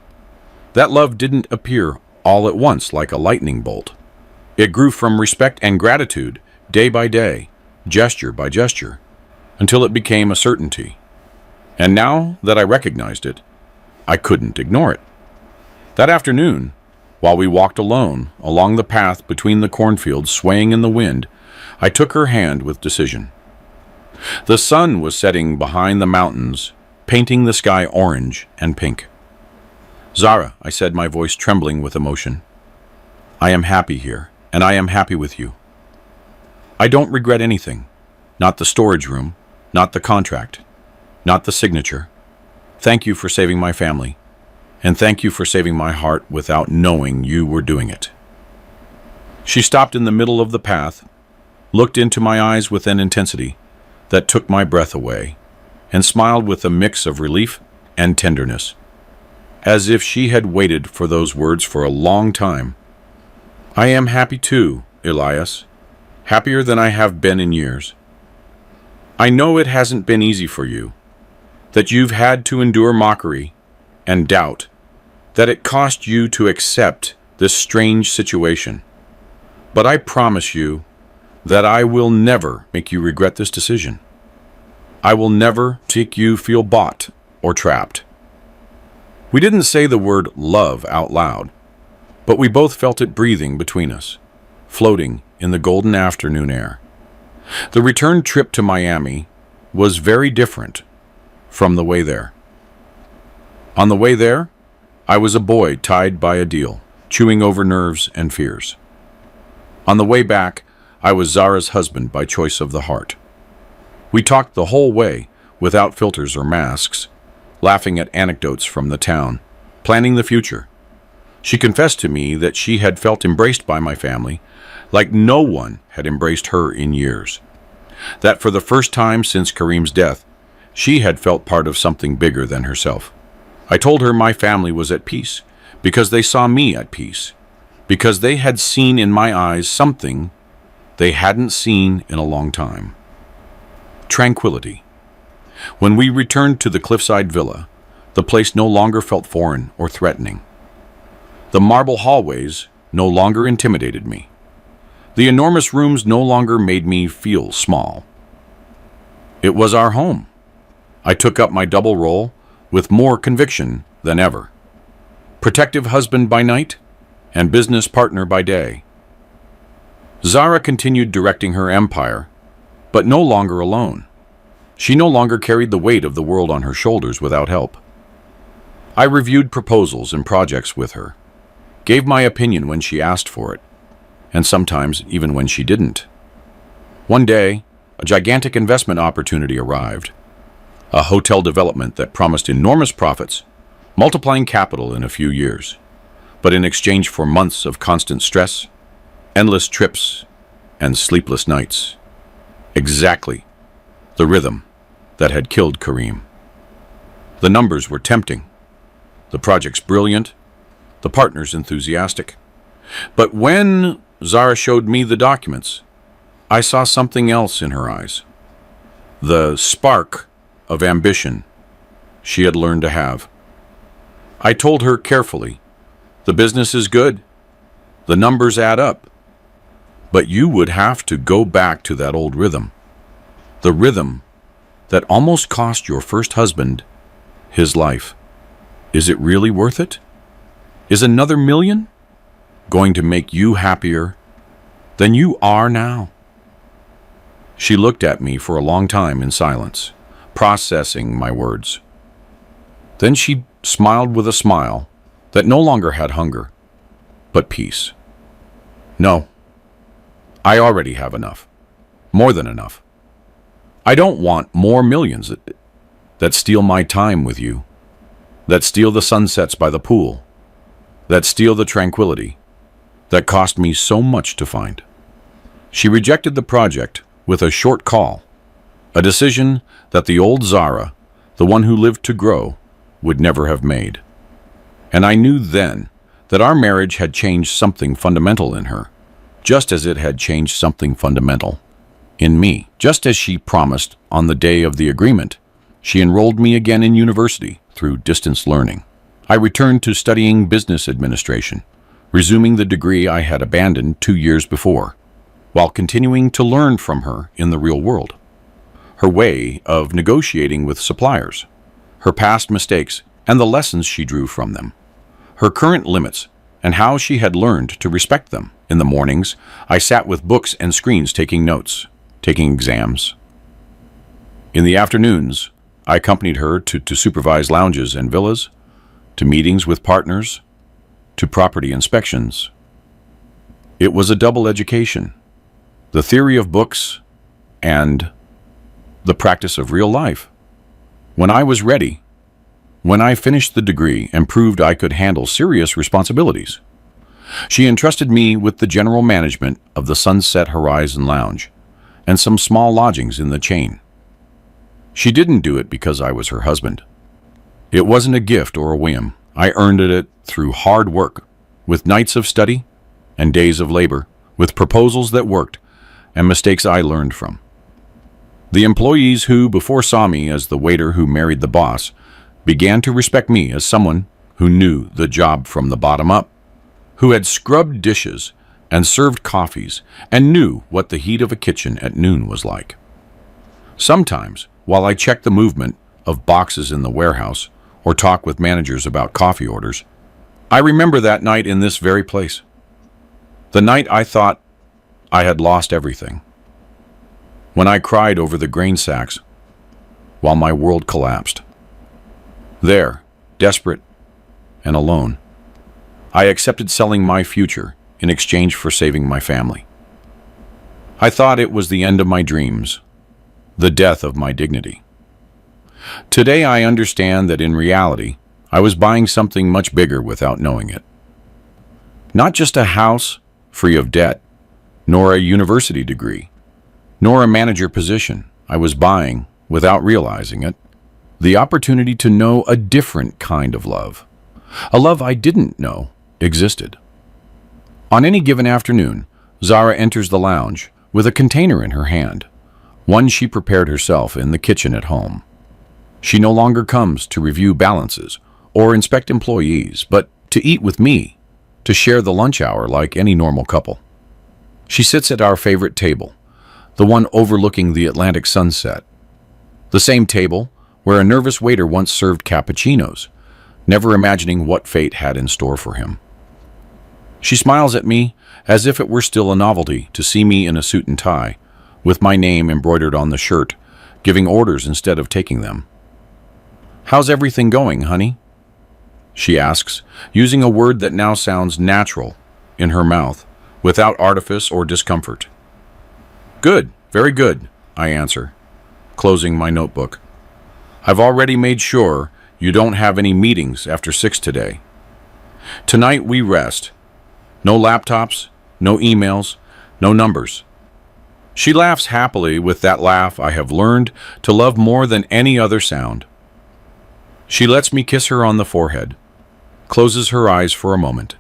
That love didn't appear all at once like a lightning bolt. It grew from respect and gratitude, day by day, gesture by gesture, until it became a certainty. And now that I recognized it, I couldn't ignore it. That afternoon, while we walked alone along the path between the cornfields swaying in the wind, I took her hand with decision. The sun was setting behind the mountains, painting the sky orange and pink. "Zara," I said, my voice trembling with emotion, "I am happy here, and I am happy with you. I don't regret anything. Not the storage room, not the contract, not the signature. Thank you for saving my family, and thank you for saving my heart without knowing you were doing it." She stopped in the middle of the path, looked into my eyes with an intensity that took my breath away, and smiled with a mix of relief and tenderness, as if she had waited for those words for a long time. "I am happy too, Elias, happier than I have been in years. I know it hasn't been easy for you, that you've had to endure mockery and doubt, that it cost you to accept this strange situation. But I promise you that I will never make you regret this decision. I will never make you feel bought or trapped." We didn't say the word love out loud, but we both felt it breathing between us, floating in the golden afternoon air. The return trip to Miami was very different from the way there. On the way there, I was a boy tied by a deal, chewing over nerves and fears. On the way back, I was Zara's husband by choice of the heart. We talked the whole way, without filters or masks, laughing at anecdotes from the town, planning the future. She confessed to me that she had felt embraced by my family, like no one had embraced her in years. That for the first time since Kareem's death, she had felt part of something bigger than herself. I told her my family was at peace, because they saw me at peace, because they had seen in my eyes something they hadn't seen in a long time. Tranquility. When we returned to the cliffside villa, the place no longer felt foreign or threatening. The marble hallways no longer intimidated me. The enormous rooms no longer made me feel small. It was our home. I took up my double role with more conviction than ever. Protective husband by night and business partner by day. Zara continued directing her empire, but no longer alone. She no longer carried the weight of the world on her shoulders without help. I reviewed proposals and projects with her, gave my opinion when she asked for it, and sometimes even when she didn't. One day, a gigantic investment opportunity arrived, a hotel development that promised enormous profits, multiplying capital in a few years, but in exchange for months of constant stress, endless trips, and sleepless nights. Exactly the rhythm that had killed Kareem. The numbers were tempting, the projects brilliant, the partners enthusiastic. But when Zara showed me the documents, I saw something else in her eyes. The spark of ambition she had learned to have. I told her carefully, "The business is good. The numbers add up. But you would have to go back to that old rhythm. The rhythm that almost cost your first husband his life. Is it really worth it? Is another million going to make you happier than you are now?" She looked at me for a long time in silence, processing my words. Then she smiled with a smile that no longer had hunger, but peace. "No, I already have enough. More than enough. I don't want more millions that steal my time with you, that steal the sunsets by the pool, that steal the tranquility that cost me so much to find." She rejected the project with a short call, a decision that the old Zara, the one who lived to grow, would never have made. And I knew then that our marriage had changed something fundamental in her, just as it had changed something fundamental in me. Just as she promised on the day of the agreement, she enrolled me again in university through distance learning. I returned to studying business administration, resuming the degree I had abandoned 2 years before, while continuing to learn from her in the real world. Her way of negotiating with suppliers, her past mistakes and the lessons she drew from them, her current limits and how she had learned to respect them. In the mornings, I sat with books and screens taking notes, taking exams. In the afternoons, I accompanied her to supervise lounges and villas, to meetings with partners, to property inspections. It was a double education, the theory of books and the practice of real life. When I was ready, when I finished the degree and proved I could handle serious responsibilities, she entrusted me with the general management of the Sunset Horizon Lounge and some small lodgings in the chain. She didn't do it because I was her husband. It wasn't a gift or a whim. I earned it through hard work, with nights of study and days of labor, with proposals that worked and mistakes I learned from. The employees who before saw me as the waiter who married the boss began to respect me as someone who knew the job from the bottom up, who had scrubbed dishes and served coffees and knew what the heat of a kitchen at noon was like. Sometimes, while I checked the movement of boxes in the warehouse or talked with managers about coffee orders, I remember that night in this very place. The night I thought I had lost everything. When I cried over the grain sacks while my world collapsed. There, desperate and alone, I accepted selling my future in exchange for saving my family. I thought it was the end of my dreams, the death of my dignity. Today I understand that in reality, I was buying something much bigger without knowing it. Not just a house free of debt, nor a university degree, nor a manager position. I was buying, without realizing it, the opportunity to know a different kind of love, a love I didn't know existed. On any given afternoon, Zara enters the lounge with a container in her hand, one she prepared herself in the kitchen at home. She no longer comes to review balances or inspect employees, but to eat with me, to share the lunch hour like any normal couple. She sits at our favorite table, the one overlooking the Atlantic sunset, the same table where a nervous waiter once served cappuccinos, never imagining what fate had in store for him. She smiles at me as if it were still a novelty to see me in a suit and tie, with my name embroidered on the shirt, giving orders instead of taking them. "How's everything going, honey?" she asks, using a word that now sounds natural in her mouth, without artifice or discomfort. "Good, very good," I answer, closing my notebook. "I've already made sure you don't have any meetings after 6 today. Tonight we rest. No laptops, no emails, no numbers." She laughs happily with that laugh I have learned to love more than any other sound. She lets me kiss her on the forehead, closes her eyes for a moment,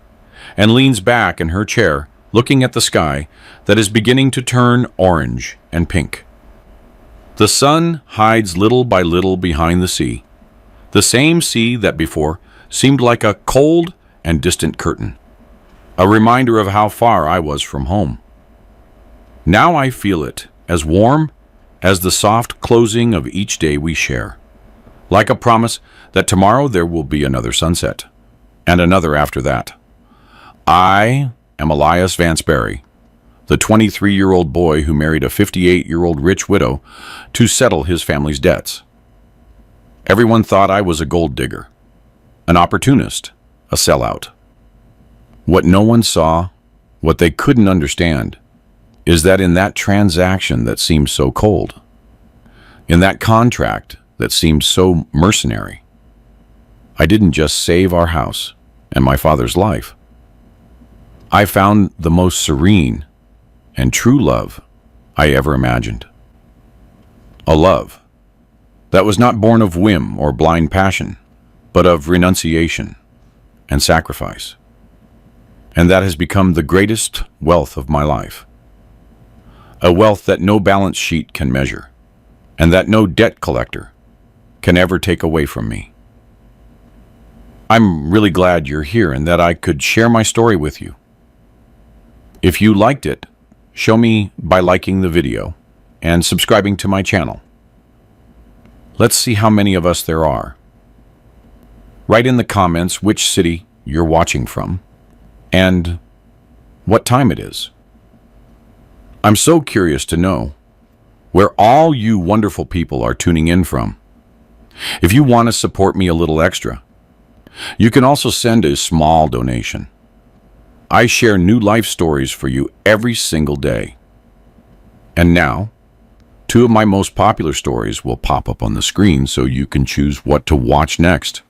and leans back in her chair, looking at the sky that is beginning to turn orange and pink. The sun hides little by little behind the sea, the same sea that before seemed like a cold and distant curtain, a reminder of how far I was from home. Now I feel it as warm as the soft closing of each day we share, like a promise that tomorrow there will be another sunset, and another after that. I am Elias Vansberry, the 23-year-old boy who married a 58-year-old rich widow to settle his family's debts. Everyone thought I was a gold digger, an opportunist, a sellout. What no one saw, what they couldn't understand, is that in that transaction that seemed so cold, in that contract that seemed so mercenary, I didn't just save our house and my father's life. I found the most serene and true love I ever imagined. A love that was not born of whim or blind passion, but of renunciation and sacrifice. And that has become the greatest wealth of my life. A wealth that no balance sheet can measure, and that no debt collector can ever take away from me. I'm really glad you're here and that I could share my story with you. If you liked it, show me by liking the video and subscribing to my channel. Let's see how many of us there are. Write in the comments which city you're watching from and what time it is. I'm so curious to know where all you wonderful people are tuning in from. If you want to support me a little extra, you can also send a small donation. I share new life stories for you every single day. And now, 2 of my most popular stories will pop up on the screen so you can choose what to watch next.